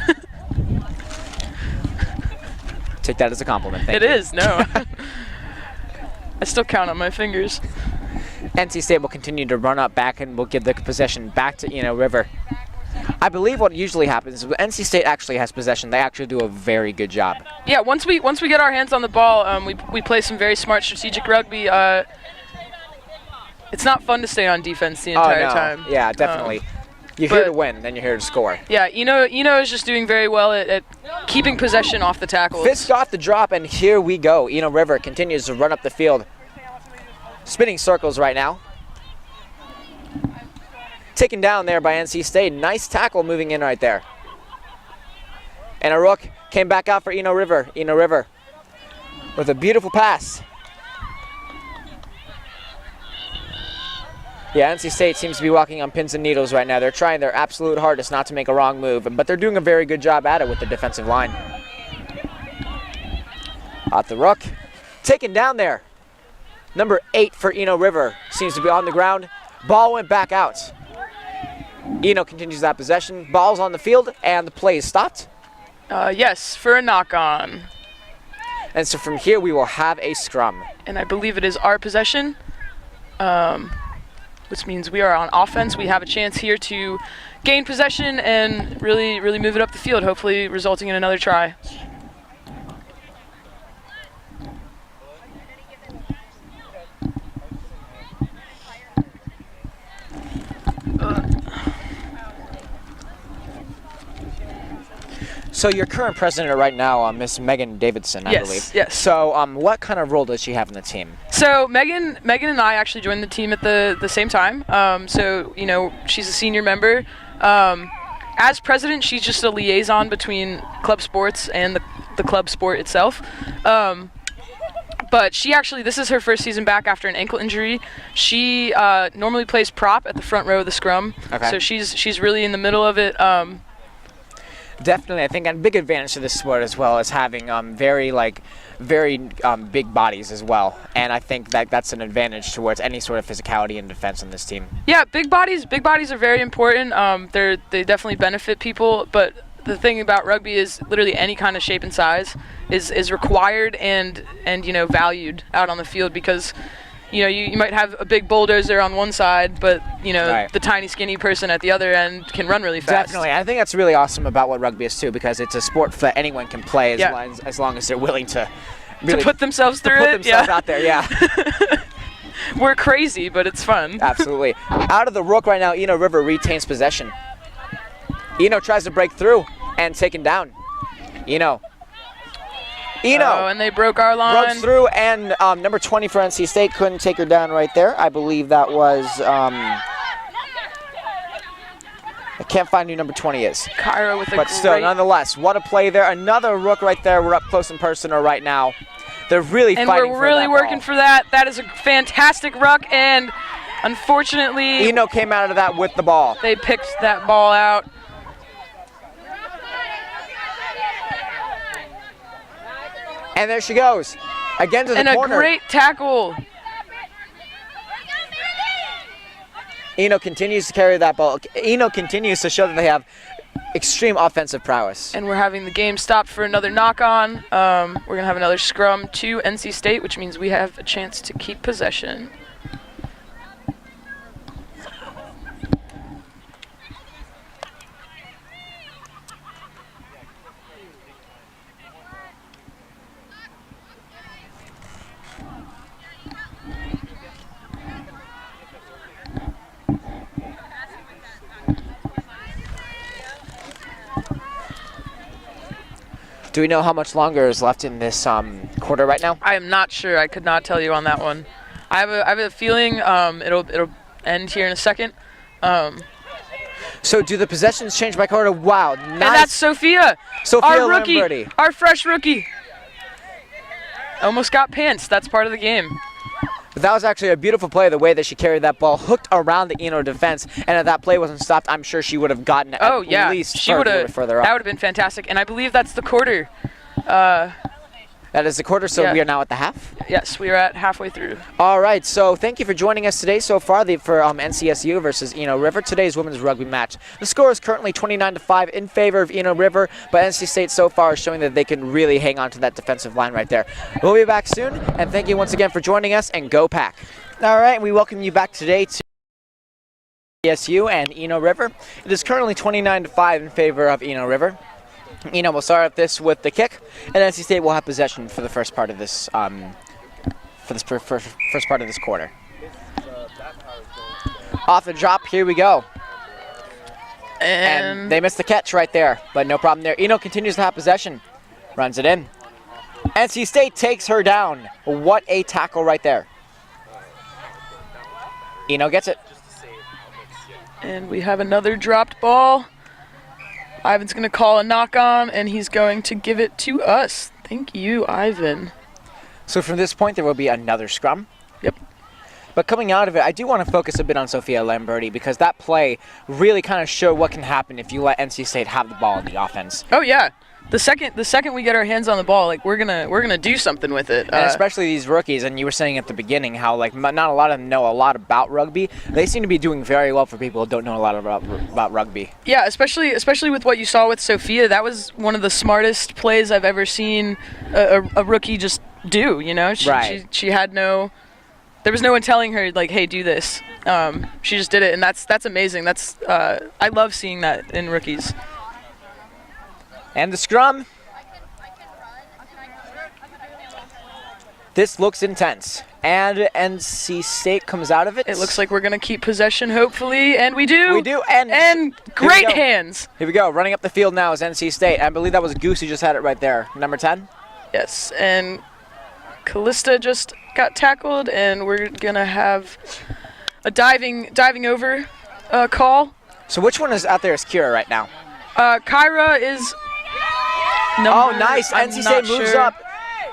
Take that as a compliment. Thank It you. is, no. I still count on my fingers. NC State will continue to run up back and will give the possession back to Eno River. I believe what usually happens is when NC State actually has possession, they actually do a very good job. Yeah, once we get our hands on the ball, we play some very smart strategic rugby. It's not fun to stay on defense the entire time. Yeah, definitely. You're here to win, then you're here to score. Yeah, Eno is just doing very well at keeping possession off the tackles. Fisk off the drop, and here we go. Eno River continues to run up the field. Spinning circles right now. Taken down there by NC State. Nice tackle moving in right there. And a rook came back out for Eno River. Eno River with a beautiful pass. Yeah, NC State seems to be walking on pins and needles right now. They're trying their absolute hardest not to make a wrong move, but they're doing a very good job at it with the defensive line. Off the rook. Taken down there. Number 8 for Eno River seems to be on the ground. Ball went back out. Eno continues that possession. Ball's on the field, and the play is stopped. Yes, for a knock-on. And so from here, we will have a scrum. And I believe it is our possession, which means we are on offense. We have a chance here to gain possession and really move it up the field, hopefully resulting in another try. So your current president right now, Miss Megan Davidson, I believe. Yes. So what kind of role does she have in the team? So Megan and I actually joined the team at the same time. So she's a senior member. As president, she's just a liaison between club sports and the club sport itself. But this is her first season back after an ankle injury. She normally plays prop at the front row of the scrum. Okay. So she's really in the middle of it. Definitely, I think a big advantage to this sport as well is having very big bodies as well, and I think that's an advantage towards any sort of physicality and defense on this team. Yeah, big bodies are very important. They definitely benefit people, but the thing about rugby is literally any kind of shape and size is required and valued out on the field, because you might have a big bulldozer on one side, but Right. the tiny skinny person at the other end can run really fast. Definitely, I think that's really awesome about what rugby is too, because it's a sport that anyone can play as long as they're willing to really put themselves through put themselves out there. Yeah. We're crazy, but it's fun. Absolutely. Out of the rook right now, Eno River retains possession. Eno tries to break through and taken down. Eno, and they broke our line. broke through, and number 20 for NC State couldn't take her down right there. I believe that was, I can't find who number 20 is. Cairo with a But still, nonetheless, what a play there. Another rook right there. We're up close and personal right now. They're really and fighting we're for really that working ball. for that. That is a fantastic ruck, and unfortunately, Eno came out of that with the ball. they picked that ball out. And there she goes. Again to the And corner. a great tackle. Eno continues to carry that ball. Eno continues to show that they have extreme offensive prowess. And we're having the game stopped for another knock-on. We're going to have another scrum to NC State, which means we have a chance to keep possession. Do we know how much longer is left in this quarter right now? I am not sure. I could not tell you on that one. I have a feeling it'll end here in a second. So do the possessions change by quarter? Wow, nice. And that's Sophia, our rookie, Lamberti. our fresh rookie. Almost got pants. That's part of the game. But that was actually a beautiful play, the way that she carried that ball, hooked around the Eno defense, and if that play wasn't stopped, I'm sure she would have gotten at least further up. That would have been fantastic, and I believe that's the quarter. That is the quarter, so Yeah. we are now at the half. Yes, we are at halfway through. All right, so thank you for joining us today so far for NCSU versus Eno River, today's women's rugby match. The score is currently 29-5 in favor of Eno River, but NC State so far is showing that they can really hang on to that defensive line right there. We'll be back soon, and thank you once again for joining us, and go Pack. All right, we welcome you back today to NCSU and Eno River. It is currently 29-5 in favor of Eno River. Eno will start this with the kick, and NC State will have possession for the first part of this first part of this quarter. Off the drop, here we go. And they missed the catch right there, but no problem there. Eno continues to have possession, runs it in. NC State takes her down. What a tackle right there. Eno gets it. And we have another dropped ball. Ivan's going to call a knock-on, and he's going to give it to us. Thank you, Ivan. So from this point, there will be another scrum. Yep. But coming out of it, I do want to focus a bit on Sophia Lamberti, because that play really kind of showed what can happen if you let NC State have the ball in the offense. Oh, yeah. The second we get our hands on the ball, like we're gonna do something with it. And especially these rookies, and you were saying at the beginning how like not a lot of them know a lot about rugby. They seem to be doing very well for people who don't know a lot about rugby. Yeah, especially with what you saw with Sophia. That was one of the smartest plays I've ever seen a rookie just do. You know, she had no. There was no one telling her like, "Hey, do this." She just did it, and that's amazing. I love seeing that in rookies. And the scrum. This looks intense. And NC State comes out of it. It looks like we're going to keep possession, hopefully, and we do. We do, and great hands. Here we go. Running up the field now is NC State. I believe that was Goose who just had it right there. Number 10? Yes, and Callista just got tackled, and we're going to have a diving over call. So which one is out there is Kira right now? Kyra is number, nice. NC State moves up.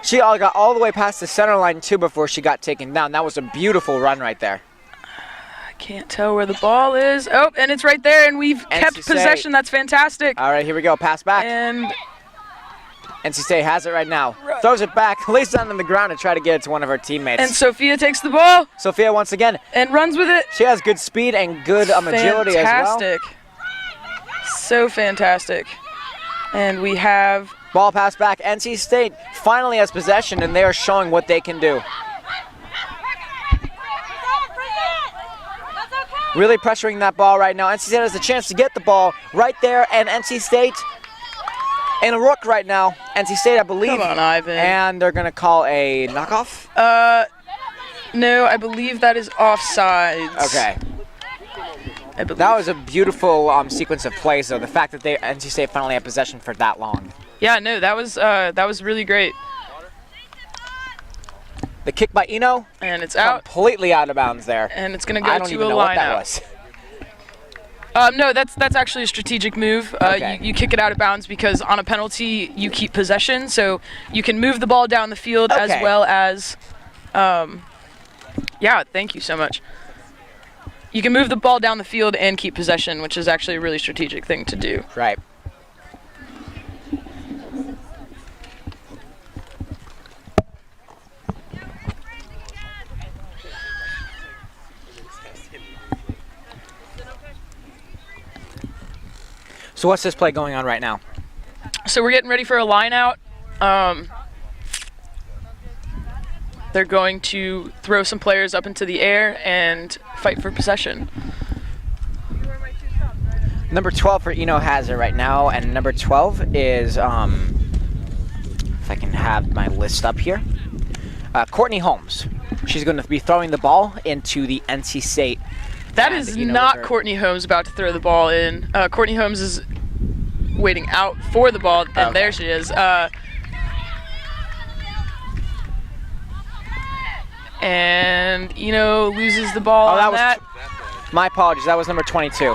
She got all the way past the center line, too, before she got taken down. That was a beautiful run right there. I can't tell where the ball is. Oh, and it's right there, and we've kept possession. That's fantastic. All right, here we go. Pass back. And NC State has it right now. Throws it back, lays down on the ground to try to get it to one of her teammates. And Sophia takes the ball. Sophia once again. And runs with it. She has good speed and good agility as well. Fantastic. So fantastic. And we have... Ball pass back. NC State finally has possession, and they are showing what they can do. Really pressuring that ball right now. NC State has a chance to get the ball right there, and NC State in a rook right now. NC State, I believe. Come on, Ivan. And they're going to call a knockoff? No, I believe that is offsides. Okay. That was a beautiful sequence of plays, though. The fact that NC State finally had possession for that long. Yeah, no, that was really great. The kick by Eno. And it's out. Completely out of bounds there. And it's going to go I don't to even a know line what that out. was. No, that's actually a strategic move. Okay. You kick it out of bounds because on a penalty you keep possession, so you can move the ball down the field as well as, yeah, thank you so much. You can move the ball down the field and keep possession, which is actually a really strategic thing to do. Right. So what's this play going on right now? So we're getting ready for a line out. They're going to throw some players up into the air and fight for possession. Number 12 for Eno has it right now, and number 12 is, if I can have my list up here, Courtney Holmes. She's going to be throwing the ball into the NC State. That is not Courtney Holmes about to throw the ball in. Courtney Holmes is waiting out for the ball, and there she is. And Eno loses the ball on that. My apologies, that was number 22.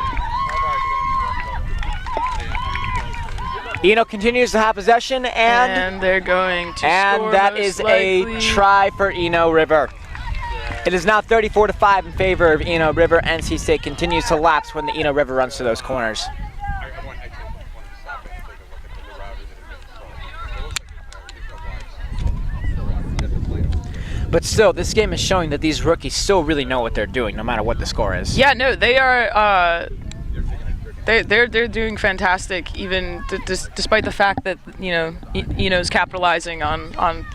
Eno continues to have possession, and they're going to score. And that is a try for Eno River. It is now 34-5 in favor of Eno River. NC State continues to lapse when the Eno River runs to those corners. But still, this game is showing that these rookies still really know what they're doing, no matter what the score is. Yeah, no, they are. They're doing fantastic, even despite the fact that Eno's capitalizing on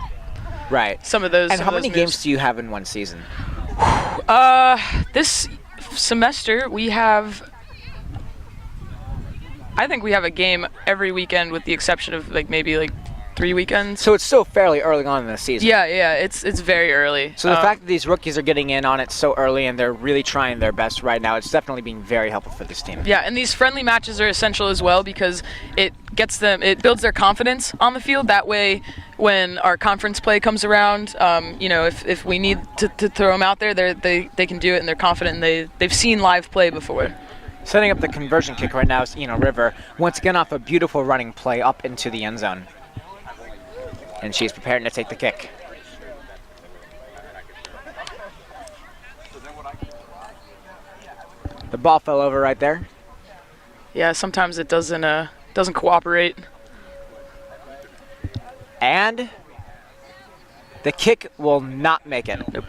right some of those. And how many games do you have in one season? This semester we have. I think we have a game every weekend, with the exception of maybe 3 weekends. So it's still fairly early on in the season. Yeah, it's very early. So the fact that these rookies are getting in on it so early and they're really trying their best right now, it's definitely being very helpful for this team. Yeah, and these friendly matches are essential as well because it builds their confidence on the field. That way, when our conference play comes around, if we need to throw them out there, they can do it and they're confident and they've seen live play before. Setting up the conversion kick right now is Eno River, once again off a beautiful running play up into the end zone. And she's preparing to take the kick. The ball fell over right there. Yeah, sometimes it doesn't cooperate. And the kick will not make it. Nope.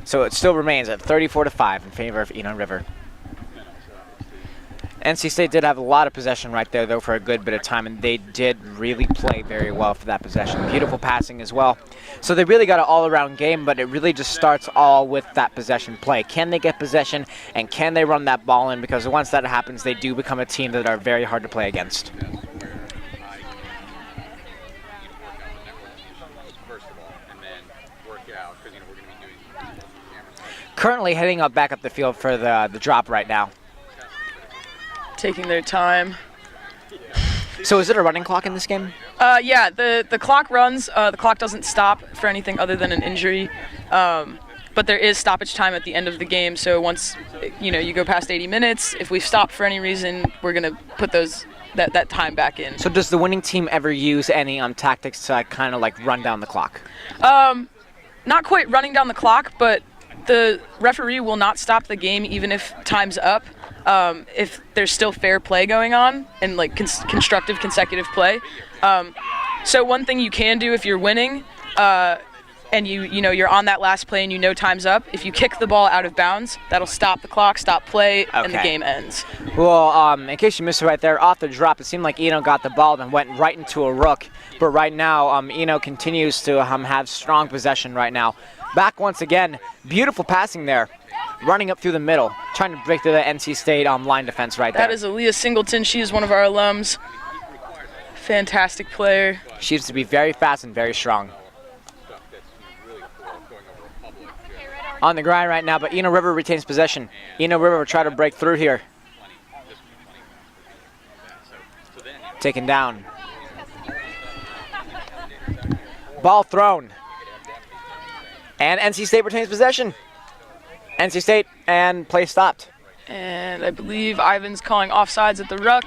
So it still remains at 34-5 in favor of Eno River. NC State did have a lot of possession right there, though, for a good bit of time, and they did really play very well for that possession. Beautiful passing as well. So they really got an all-around game, but it really just starts all with that possession play. Can they get possession, and can they run that ball in? Because once that happens, they do become a team that are very hard to play against. currently heading back up the field for the drop right now. Taking their time. So is it a running clock in this game? Yeah, the clock runs. The clock doesn't stop for anything other than an injury. But there is stoppage time at the end of the game. So once you go past 80 minutes, if we stop for any reason, we're gonna put that time back in. So does the winning team ever use any tactics to kind of like run down the clock? Not quite running down the clock, but the referee will not stop the game even if time's up. If there's still fair play going on and like constructive consecutive play. So one thing you can do if you're winning, and you're on that last play and time's up, if you kick the ball out of bounds, that'll stop the clock, stop play, and the game ends. Well, in case you missed it right there, off the drop, it seemed like Eno got the ball and went right into a rook. But right now, Eno continues to have strong possession right now. Back once again, beautiful passing there, running up through the middle, trying to break through the NC State line defense right there. That is Aaliyah Singleton. She is one of our alums. Fantastic player. She used to be very fast and very strong. On the grind right now, but Eno River retains possession. Eno River will try to break through here. Taken down. Ball thrown. And NC State retains possession. NC State and play stopped. And I believe Ivan's calling offsides at the ruck.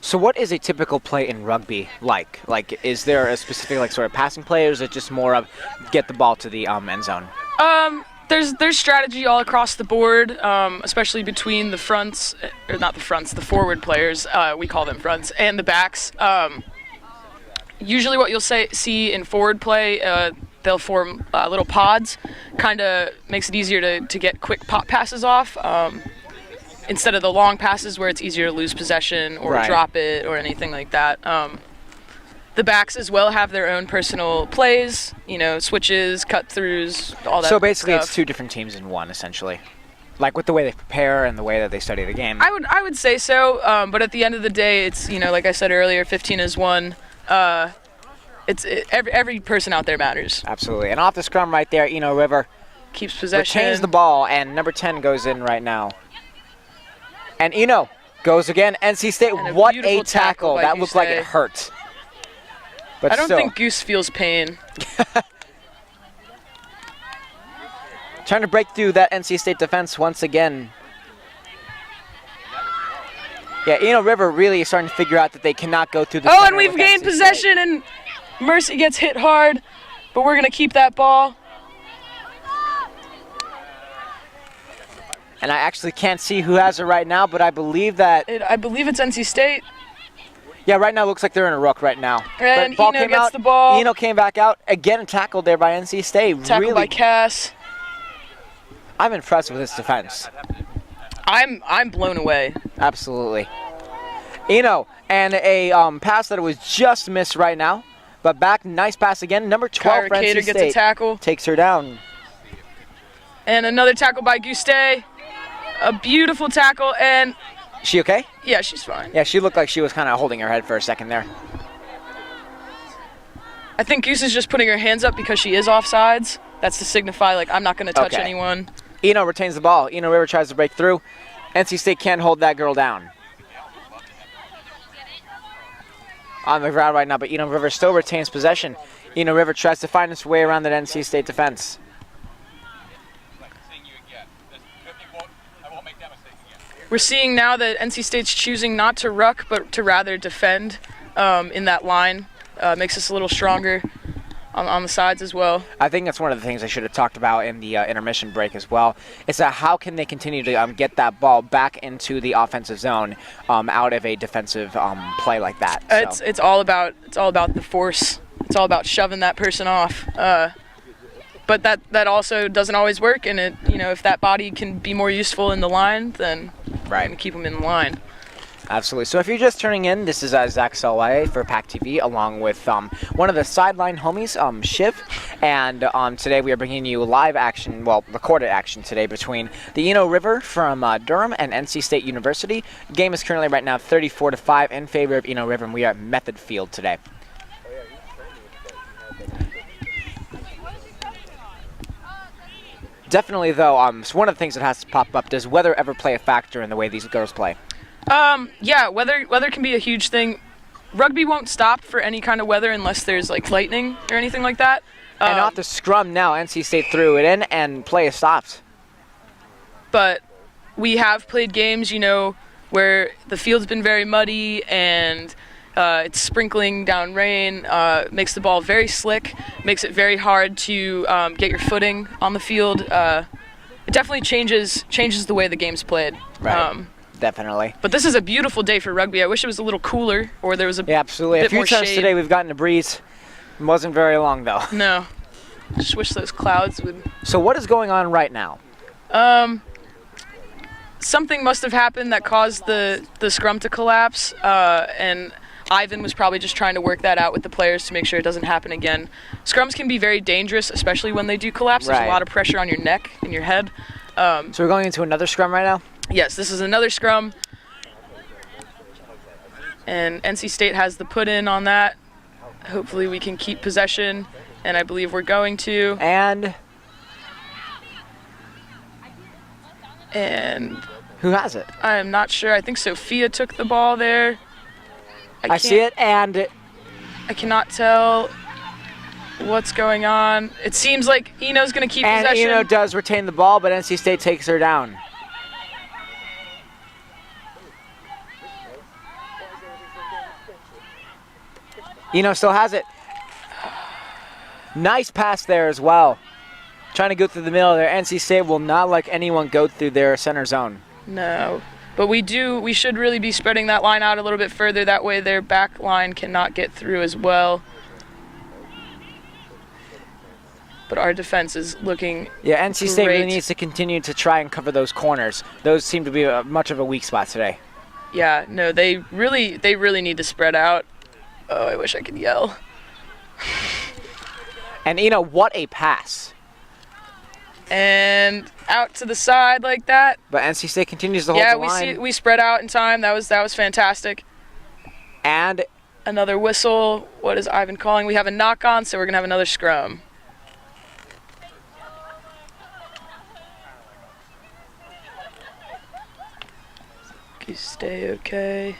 So what is a typical play in rugby like? Like, is there a specific sort of passing play, or is it just more of get the ball to the end zone? There's strategy all across the board, especially between the fronts, or not the fronts, the forward players, we call them fronts, and the backs. Usually what you'll see in forward play, they'll form little pods, kind of makes it easier to get quick pop passes off. Instead of the long passes where it's easier to lose possession or drop it or anything like that. The backs as well have their own personal plays, switches, cut-throughs, all that. So basically stuff. It's two different teams in one, essentially. Like with the way they prepare and the way that they study the game. I would say so, but at the end of the day, it's, like I said earlier, 15 is 1. Every person out there matters. Absolutely. And off the scrum right there, Eno River keeps possession. Retains the ball, and number 10 goes in right now. And Eno goes again. NC State, what a tackle. That looked like it hurt. But I don't think Goose feels pain. Trying to break through that NC State defense once again. Yeah, Eno River really is starting to figure out that they cannot go through the center. And we've gained possession, and Mercy gets hit hard, but we're going to keep that ball. And I actually can't see who has it right now, but I believe that... I believe it's NC State. Yeah, right now it looks like they're in a ruck right now. And Eno gets the ball. Eno came back out. Again, tackled there by NC State. Tackled by Cass. I'm impressed with this defense. I'm blown away. Absolutely. Eno, and a pass that was just missed right now. But back, nice pass again. Number 12 for NC State. Gets a tackle. Takes her down. And another tackle by Guste. A beautiful tackle, and... She okay? Yeah, she's fine. Yeah, she looked like she was kind of holding her head for a second there. I think Goose is just putting her hands up because she is offsides. That's to signify, I'm not going to touch anyone. Eno retains the ball. Eno River tries to break through. NC State can't hold that girl down. On the ground right now, but Eno River still retains possession. Eno River tries to find its way around that NC State defense. We're seeing now that NC State's choosing not to ruck, but to rather defend in that line. Makes us a little stronger on the sides as well. I think that's one of the things I should have talked about in the intermission break as well. Is that how can they continue to get that ball back into the offensive zone out of a defensive play like that? So. It's all about the force. It's all about shoving that person off. But that also doesn't always work, and if that body can be more useful in the line, then we're going to keep them in the line. Absolutely. So if you're just turning in, this is Zach Salwaye for Pack TV, along with one of the sideline homies, Shiv. And today we are bringing you live action, well, recorded action today between the Eno River from Durham and NC State University. The game is currently right now 34-5 in favor of Eno River, and we are at Method Field today. Definitely, though, one of the things that has to pop up, does weather ever play a factor in the way these girls play? Yeah, weather can be a huge thing. Rugby won't stop for any kind of weather unless there's like lightning or anything like that. And off the scrum now, NC State threw it in and play is stopped. But we have played games, you know, where the field's been very muddy and it's sprinkling down rain, makes the ball very slick, makes it very hard to get your footing on the field. It definitely changes the way the game's played. Right. Definitely. But this is a beautiful day for rugby. I wish it was a little cooler, or there was a absolutely. bit A few more times shade. Today we've gotten a breeze. It wasn't very long though. No. Just wish those clouds would. So what is going on right now? Something must have happened that caused the scrum to collapse, and Ivan was probably just trying to work that out with the players to make sure it doesn't happen again. Scrums can be very dangerous, especially when they do collapse. There's a lot of pressure on your neck and your head. So we're going into another scrum right now? Yes, this is another scrum. And NC State has the put in on that. Hopefully we can keep possession, and I believe we're going to. And who has it? I'm not sure. I think Sophia took the ball there. I see it, and I cannot tell what's going on. It seems like Eno's going to keep possession. And Eno does retain the ball, but NC State takes her down. Eno still has it. Nice pass there as well. Trying to go through the middle there. NC State will not let anyone go through their center zone. No. But we should really be spreading that line out a little bit further. That way their back line cannot get through as well. But our defense is looking Yeah, NC State great. really needs to continue to try and cover those corners. Those seem to be much of a weak spot today. Yeah, no, they really need to spread out. Oh, I wish I could yell. And Eno, what a pass. And out to the side like that. But NC State continues to hold the line. Yeah, we spread out in time. That was fantastic. And another whistle. What is Ivan calling? We have a knock on, so we're going to have another scrum. You stay okay.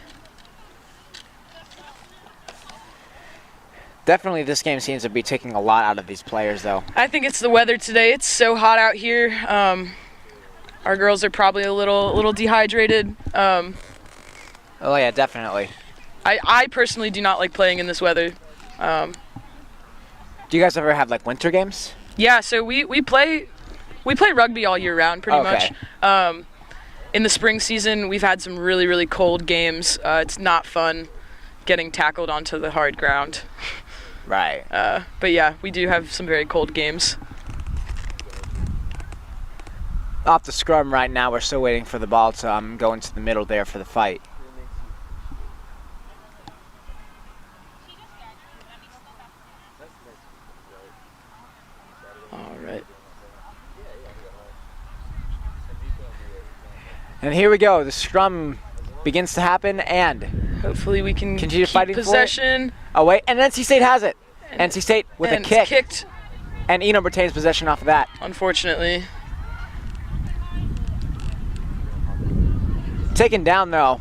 Definitely this game seems to be taking a lot out of these players, though. I think it's the weather today. It's so hot out here. Our girls are probably a little dehydrated. Oh, yeah, definitely. I personally do not like playing in this weather. Do you guys ever have, like, winter games? Yeah, so we play rugby all year round, pretty much. In the spring season, we've had some really cold games. It's not fun getting tackled onto the hard ground. Right. But yeah, we do have some very cold games. Off the scrum right now, we're still waiting for the ball to go into the middle there for the fight. All right. And here we go. The scrum begins to happen, and hopefully we can continue keep fighting possession. For it. Oh wait, and NC State has it. NC State with a kick. Kicked. And Eno retains possession off of that. Unfortunately. Taken down though.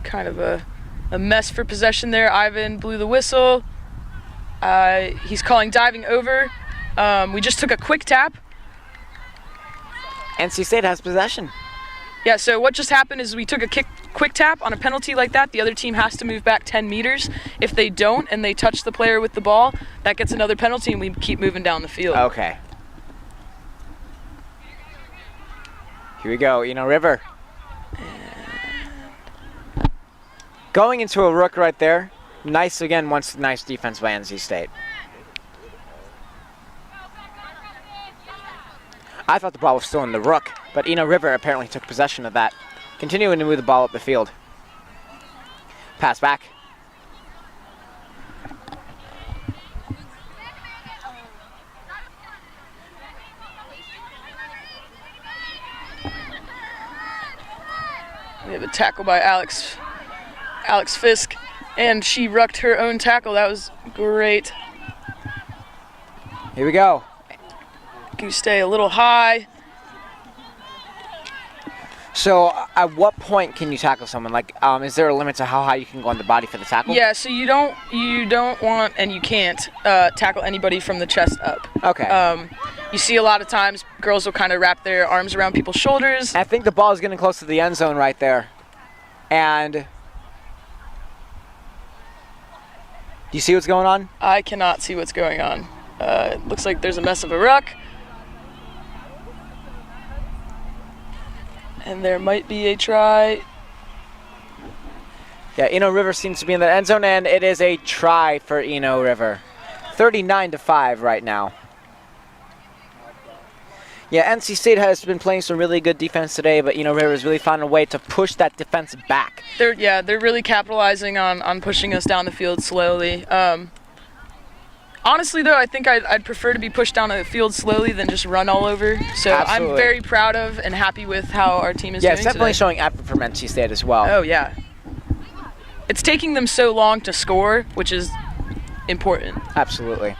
Kind of a mess for possession there. Ivan blew the whistle. He's calling diving over. We just took a quick tap. NC State has possession. Yeah, so what just happened is we took a quick tap on a penalty like that. The other team has to move back 10 meters. If they don't and they touch the player with the ball, that gets another penalty and we keep moving down the field. Okay. Here we go, Eno River. Going into a rook right there. Nice again, nice defense by NC State. I thought the ball was still in the rook, but Eno River apparently took possession of that. Continuing to move the ball up the field. Pass back. We have a tackle by Alex Fisk, and she rucked her own tackle. That was great. Here we go. You stay a little high. So at what point can you tackle someone? Like, is there a limit to how high you can go on the body for the tackle? Yeah, so you don't want, and you can't tackle anybody from the chest up. Okay. You see a lot of times girls will kind of wrap their arms around people's shoulders. I think the ball is getting close to the end zone right there. And do you see what's going on? I cannot see what's going on. It looks like there's a mess of a ruck. And there might be a try. Yeah, Eno River seems to be in the end zone, and it is a try for Eno River. 39-5 right now. Yeah, NC State has been playing some really good defense today, but Eno River has really found a way to push that defense back. They're really capitalizing on pushing us down the field slowly. Honestly, though, I think I'd prefer to be pushed down the field slowly than just run all over. So Absolutely. I'm very proud of and happy with how our team is Yeah, doing it's definitely today. showing effort from NC State as well. Oh, yeah. It's taking them so long to score, which is important. Absolutely.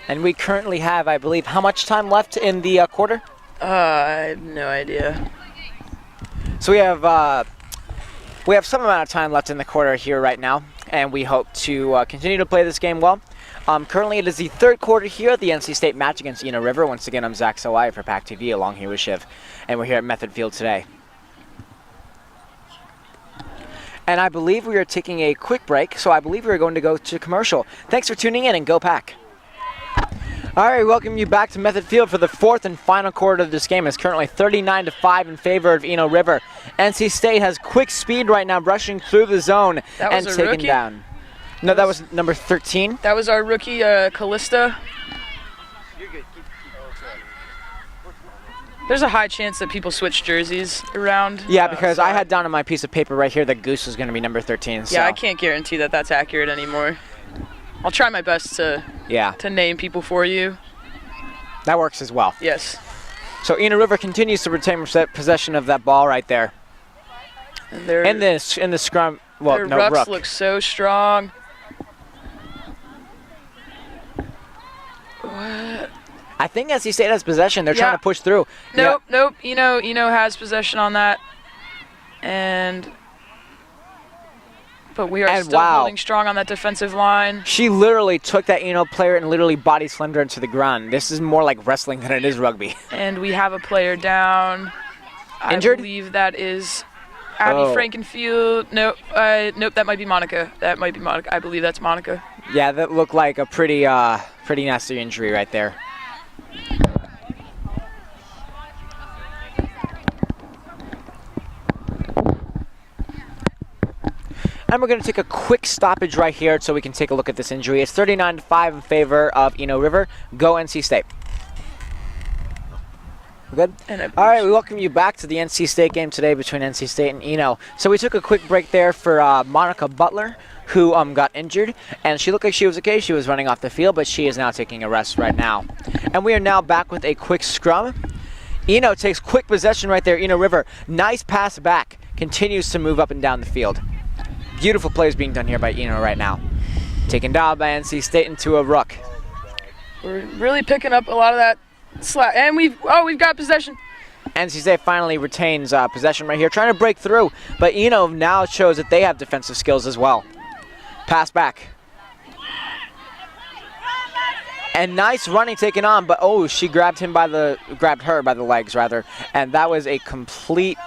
And we currently have, I believe, how much time left in the quarter? I have no idea. So we have some amount of time left in the quarter here right now, and we hope to continue to play this game well. Currently, it is the third quarter here at the NC State match against Eno River. Once again, I'm Zach Sawai for PAC TV, along here with Shiv, and we're here at Method Field today. And I believe we are taking a quick break, so I believe we're going to go to commercial. Thanks for tuning in, and go Pack. All right, welcome you back to Method Field for the fourth and final quarter of this game. It's currently 39-5 in favor of Eno River. NC State has quick speed right now, rushing through the zone and taken rookie? down. No, that was number 13. That was our rookie, Callista. There's a high chance that people switch jerseys around. Yeah, because so I had down on my piece of paper right here that Goose was going to be number 13. So. Yeah, I can't guarantee that that's accurate anymore. I'll try my best to name people for you. That works as well. Yes. So Eno River continues to retain possession of that ball right there. And in the scrum, well, their no, rucks ruck. look so strong. What? I think NC State has possession. They're trying to push through. Nope. Eno has possession on that. But we are still holding strong on that defensive line. She literally took that Eno player and literally body slammed her into the ground. This is more like wrestling than it is rugby. And we have a player down. Injured? I believe that is Abby Frankenfield. Nope, that might be Monica. I believe that's Monica. Yeah, that looked like a pretty nasty injury right there. And we're going to take a quick stoppage right here so we can take a look at this injury. It's 39-5 in favor of Eno River. Go NC State. We're good? All right, we welcome you back to the NC State game today between NC State and Eno. So we took a quick break there for Monica Butler, who got injured, and she looked like she was okay. She was running off the field, but she is now taking a rest right now. And we are now back with a quick scrum. Eno takes quick possession right there. Eno River, nice pass back, continues to move up and down the field. Beautiful plays being done here by Eno right now. Taken down by NC State into a ruck. We're really picking up a lot of that slack, and we've got possession. NC State finally retains possession right here, trying to break through, but Eno now shows that they have defensive skills as well. Pass back. And nice running taken on, but she grabbed her by the legs rather, and that was a complete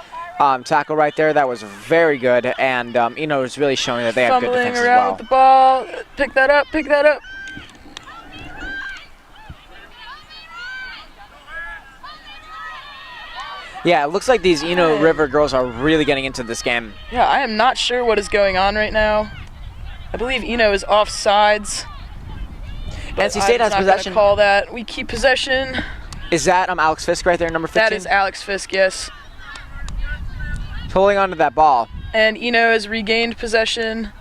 tackle right there. That was very good, and Eno is really showing that they have good defense as well. Fumbling around with the ball. Pick that up. Yeah, it looks like these Eno River girls are really getting into this game. Yeah, I am not sure what is going on right now. I believe Eno is off sides. NC State has I'm not possession. Gonna call that. We keep possession. Is that Alex Fisk right there, number 15? That is Alex Fisk, yes. Holding on to that ball. And Eno has regained possession.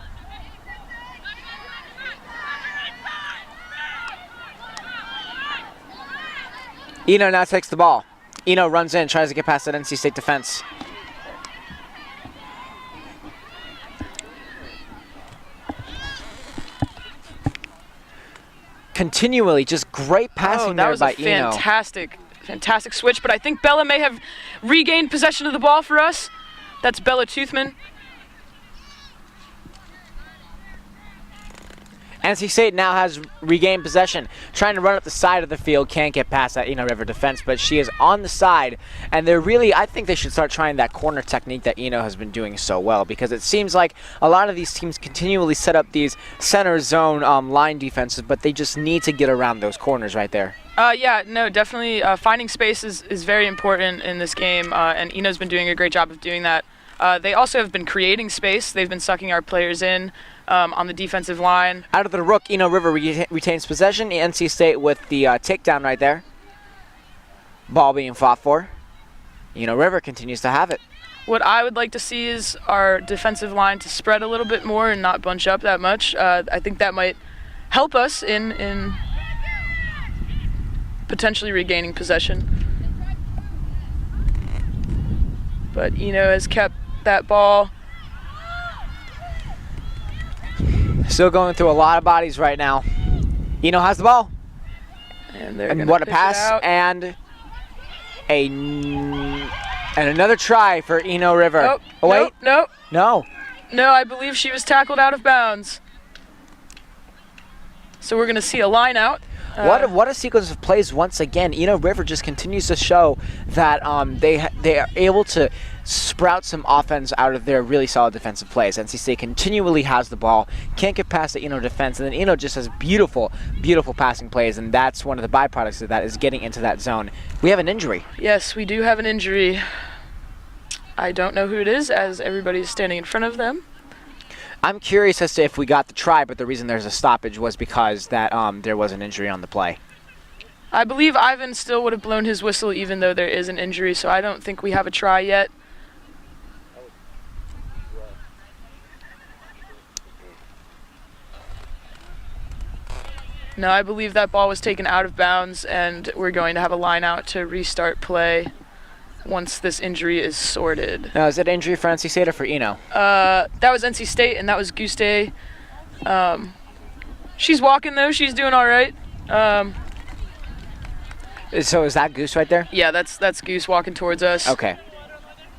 Eno now takes the ball. Eno runs in, tries to get past that NC State defense. Continually, just great passing there by Eno. That was a fantastic switch, but I think Bella may have regained possession of the ball for us. That's Bella Toothman. NC State now has regained possession, trying to run up the side of the field, can't get past that Eno River defense, but she is on the side, and they're really, I think they should start trying that corner technique that Eno has been doing so well, because it seems like a lot of these teams continually set up these center zone line defenses, but they just need to get around those corners right there. Yeah, no, definitely finding space is very important in this game, and Eno's been doing a great job of doing that. They also have been creating space. They've been sucking our players in on the defensive line. Out of the rook, Eno River retains possession. NC State with the takedown right there. Ball being fought for. Eno River continues to have it. What I would like to see is our defensive line to spread a little bit more and not bunch up that much. I think that might help us in potentially regaining possession. But Eno has kept that ball. Still going through a lot of bodies right now. Eno has the ball. And what a pass, and another try for Eno River. Oh, wait. No. No. No, I believe she was tackled out of bounds. So we're going to see a line out. What a sequence of plays once again. Eno River just continues to show that they are able to sprout some offense out of their really solid defensive plays. NC State continually has the ball, can't get past the Eno defense, and then Eno just has beautiful, beautiful passing plays, and that's one of the byproducts of that is getting into that zone. We have an injury. Yes, we do have an injury. I don't know who it is, as everybody's standing in front of them. I'm curious as to if we got the try, but the reason there's a stoppage was because that there was an injury on the play. I believe Ivan still would have blown his whistle even though there is an injury, so I don't think we have a try yet. No, I believe that ball was taken out of bounds, and we're going to have a line out to restart play once this injury is sorted. Now, is that injury for NC State or for Eno? That was NC State, and that was Goose Day. She's walking, though. She's doing all right. So is that Goose right there? Yeah, that's Goose walking towards us. Okay.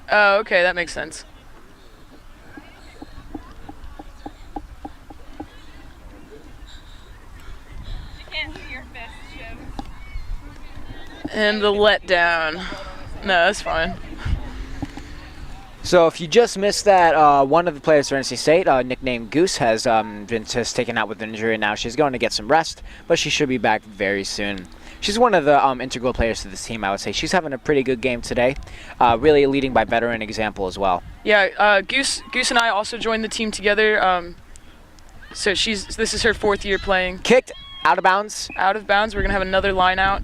Okay, that makes sense. And the letdown. No, that's fine. So if you just missed that, one of the players for NC State, nicknamed Goose, has been just taken out with an injury. Now she's going to get some rest, but she should be back very soon. She's one of the integral players to this team, I would say. She's having a pretty good game today, really leading by veteran example as well. Yeah, Goose and I also joined the team together. So this is her 4th year playing. Kicked out of bounds. Out of bounds. We're gonna have another line out.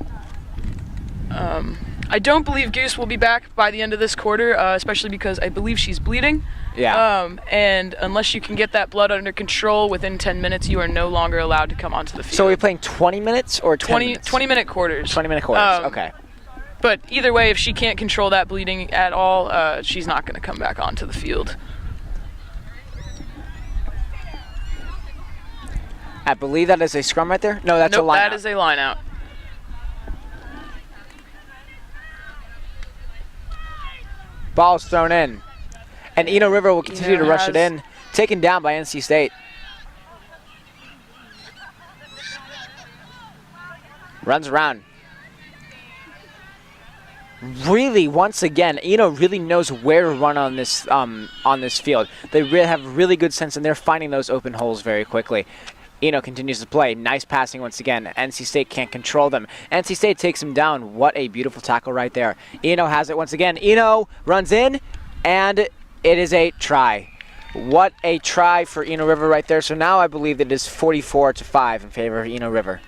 I don't believe Goose will be back by the end of this quarter, especially because I believe she's bleeding. Yeah. And unless you can get that blood under control within 10 minutes, you are no longer allowed to come onto the field. So are we playing 20 minutes or 10 minutes? 20-minute quarters. 20-minute quarters, okay. But either way, if she can't control that bleeding at all, she's not going to come back onto the field. I believe that is a scrum right there? No, that's a line out. That is a line out. Ball's thrown in. And Eno River will continue to rush it in. Taken down by NC State. Runs around. Really, once again, Eno really knows where to run on this field. They really have really good sense, and they're finding those open holes very quickly. Eno continues to play. Nice passing once again. NC State can't control them. NC State takes him down. What a beautiful tackle right there. Eno has it once again. Eno runs in, and it is a try. What a try for Eno River right there. So now I believe that it is 44-5 in favor of Eno River.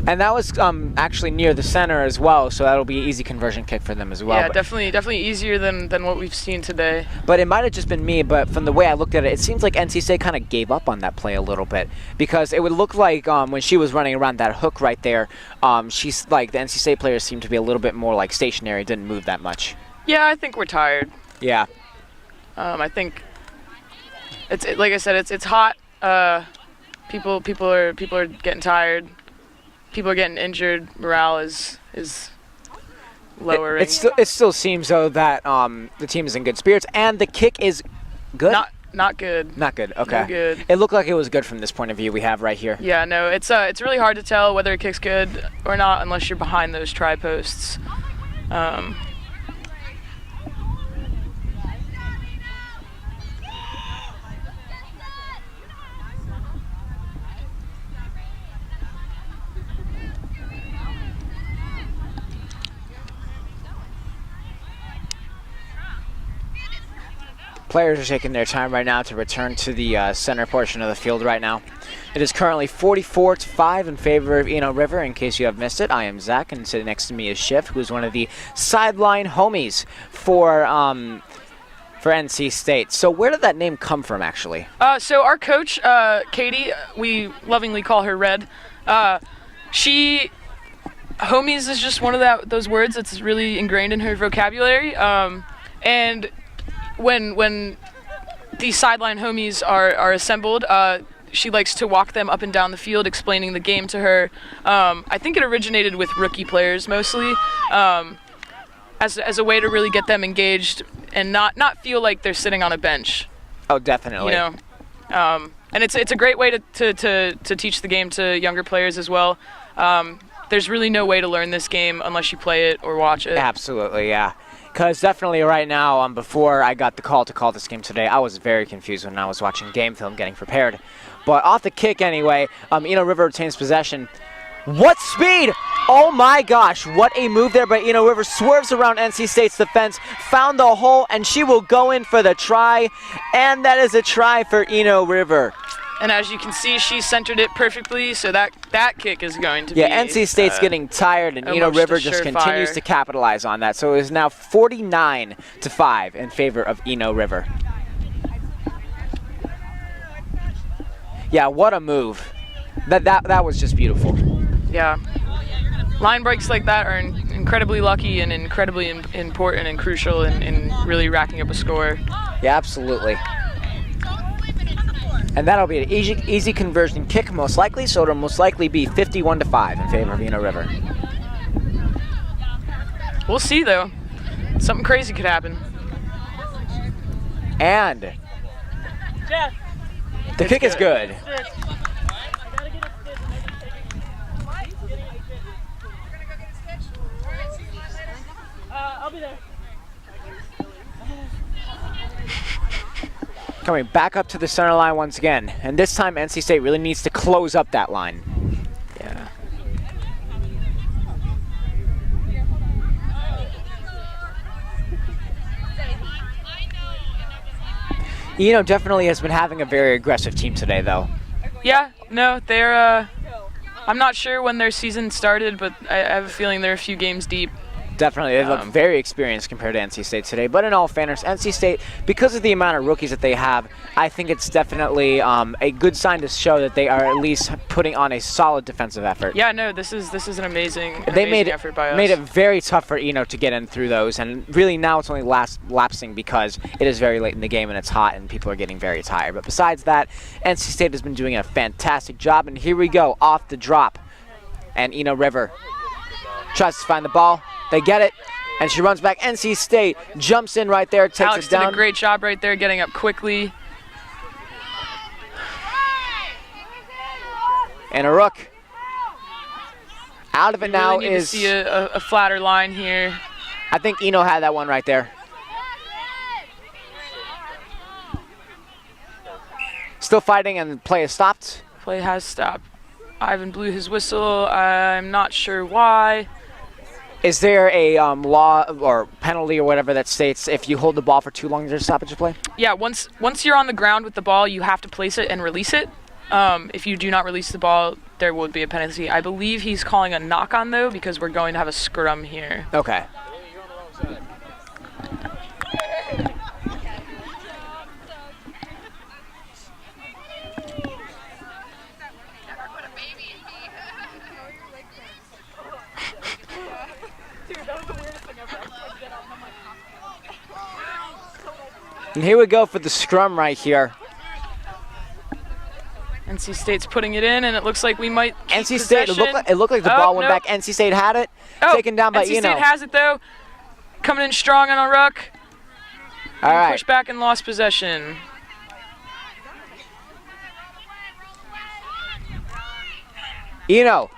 And that was actually near the center as well, so that'll be an easy conversion kick for them as well. Yeah, definitely easier than what we've seen today. But it might have just been me, but from the way I looked at it, it seems like NC State kind of gave up on that play a little bit, because it would look like when she was running around that hook right there, she's like the NC State players seemed to be a little bit more like stationary, didn't move that much. Yeah, I think we're tired. Yeah. I think it's like I said, it's hot. People are getting tired. People are getting injured. Morale is lowering. It still seems though that the team is in good spirits, and the kick is good. Not good. Not good. Okay. No good. It looked like it was good from this point of view we have right here. Yeah, no, it's really hard to tell whether a kick's good or not unless you're behind those try posts. Players are taking their time right now to return to the center portion of the field right now. It is currently 44-5 in favor of Eno River. In case you have missed it, I am Zach, and sitting next to me is Schiff, who is one of the sideline homies for NC State. So where did that name come from, actually? So our coach, Katie, we lovingly call her Red. Homies is just one of those words that's really ingrained in her vocabulary. And when these sideline homies are assembled, she likes to walk them up and down the field explaining the game to her. I think it originated with rookie players mostly, as a way to really get them engaged and not feel like they're sitting on a bench. Oh, definitely. You know, and it's a great way to teach the game to younger players as well. There's really no way to learn this game unless you play it or watch it. Absolutely, yeah. Because definitely right now, before I got the call to call this game today, I was very confused when I was watching game film getting prepared. But off the kick anyway, Eno River retains possession. What speed! Oh my gosh, what a move there by Eno River. Swerves around NC State's defense, found the hole, and she will go in for the try. And that is a try for Eno River. And as you can see, she centered it perfectly, so that kick is going to be... Yeah, NC State's getting tired, and Eno River just continues to capitalize on that. So it is now 49-5 in favor of Eno River. Yeah, what a move. That was just beautiful. Yeah. Line breaks like that are incredibly lucky and incredibly important and crucial in really racking up a score. Yeah, absolutely. And that'll be an easy conversion kick, most likely, so it'll most likely be 51-5 in favor of Eno River. We'll see, though. Something crazy could happen. And the kick is good. I'll be there. Coming back up to the center line once again. And this time NC State really needs to close up that line. Yeah. Eno definitely has been having a very aggressive team today, though. Yeah, no, they're, I'm not sure when their season started, but I have a feeling they're a few games deep. Definitely, they look very experienced compared to NC State today. But in all fairness, NC State, because of the amount of rookies that they have, I think it's definitely a good sign to show that they are at least putting on a solid defensive effort. Yeah, no, this is an amazing effort by us. Made it very tough for Eno to get in through those, and really now it's only lapsing because it is very late in the game and it's hot and people are getting very tired. But besides that, NC State has been doing a fantastic job, and here we go, off the drop. And Eno River tries to find the ball. They get it, and she runs back. NC State jumps in right there, takes Alex it down. Did a great job right there, getting up quickly. And a rook. Out of it now really need is... to see a flatter line here. I think Eno had that one right there. Still fighting, and play is stopped. Play has stopped. Ivan blew his whistle. I'm not sure why. Is there a law or penalty or whatever that states if you hold the ball for too long, there's a stoppage of play? Yeah, once you're on the ground with the ball, you have to place it and release it. If you do not release the ball, there would be a penalty. I believe he's calling a knock on, though, because we're going to have a scrum here. Okay. And here we go for the scrum right here. NC State's putting it in, and it looks like we might keep NC State, possession. it looked like the ball went back. NC State had it, taken down by NC Eno. State has it, though. Coming in strong on a ruck. All right. Push back and lost possession. Eno,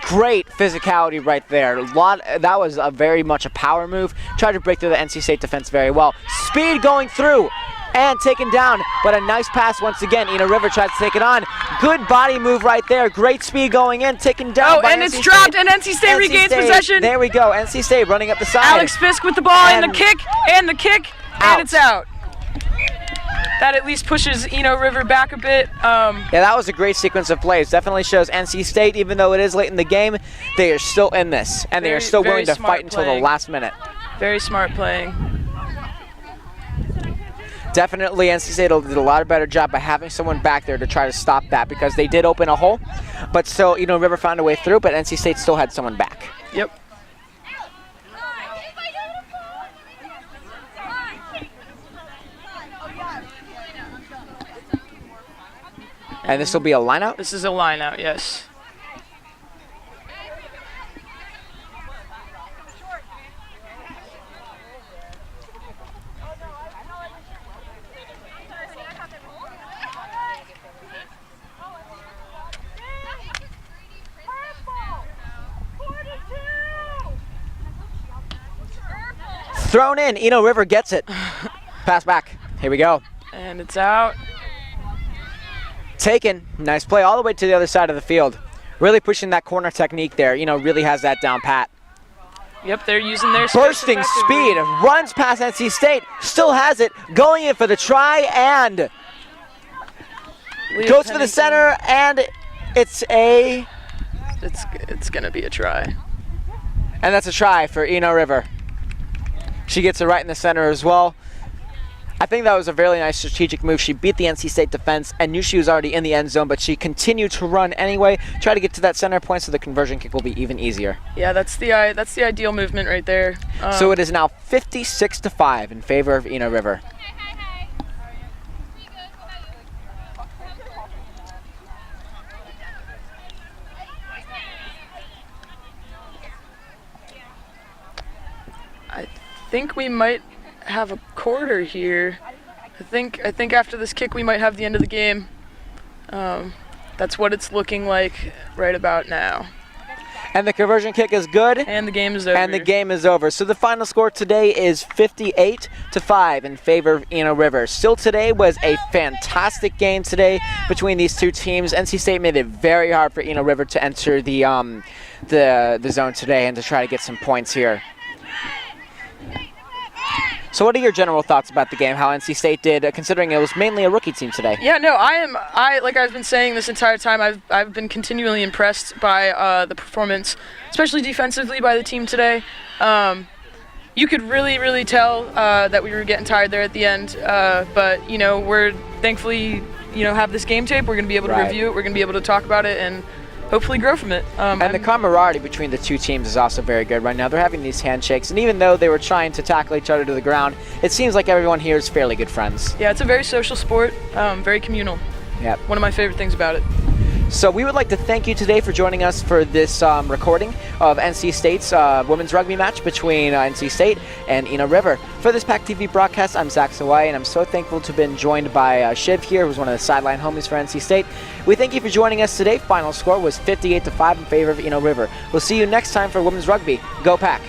great physicality right there. That was very much a power move. Tried to break through the NC State defense very well. Speed going through and taken down, but a nice pass once again. Eno River tries to take it on. Good body move right there. Great speed going in, taken down by and NC it's State. dropped, and NC State regains possession. There we go. NC State running up the side. Alex Fisk with the ball and the kick, and Out. it's out. That at least pushes Eno River back a bit. Yeah, that was a great sequence of plays. Definitely shows NC State, even though it is late in the game, they are still in this, and they are still willing to fight until the last minute. Very smart playing. Definitely NC State did a lot better job by having someone back there to try to stop that, because they did open a hole, but still, Eno River found a way through, but NC State still had someone back. Yep. And this will be a lineout? This is a line out, yes. Thrown in, Eno River gets it. Pass back, here we go. And it's out. Taken, nice play all the way to the other side of the field. Really pushing that corner technique there. Eno really has that down pat. Yep, they're using their Bursting speed, runs past NC State, still has it, going in for the try, and goes for the center, and it's gonna be a try. And that's a try for Eno River. She gets it right in the center as well. I think that was a very nice strategic move. She beat the NC State defense and knew she was already in the end zone, but she continued to run anyway, try to get to that center point so the conversion kick will be even easier. Yeah, that's the ideal movement right there. So it is now 56-5 in favor of Eno River. I think we might have a quarter here. I think after this kick we might have the end of the game. That's what it's looking like right about now. And the conversion kick is good. And the game is over. And the game is over. So the final score today is 58-5 in favor of Eno River. Still today was a fantastic game today between these two teams. NC State made it very hard for Eno River to enter the zone today and to try to get some points here. So what are your general thoughts about the game, how NC State did, considering it was mainly a rookie team today? Yeah, no, like I've been saying this entire time, I've been continually impressed by the performance, especially defensively by the team today. You could really, really tell that we were getting tired there at the end, but, you know, we're thankfully, you know, have this game tape. We're going to be able to review it. We're going to be able to talk about it and hopefully grow from it. And the camaraderie between the two teams is also very good right now. They're having these handshakes, and even though they were trying to tackle each other to the ground, it seems like everyone here is fairly good friends. Yeah, it's a very social sport, very communal. Yep. One of my favorite things about it. So we would like to thank you today for joining us for this recording of NC State's women's rugby match between NC State and Eno River. For this PAC TV broadcast, I'm Zach Sawai, and I'm so thankful to have been joined by Shiv here, who's one of the sideline homies for NC State. We thank you for joining us today. Final score was 58-5 in favor of Eno River. We'll see you next time for women's rugby. Go PAC!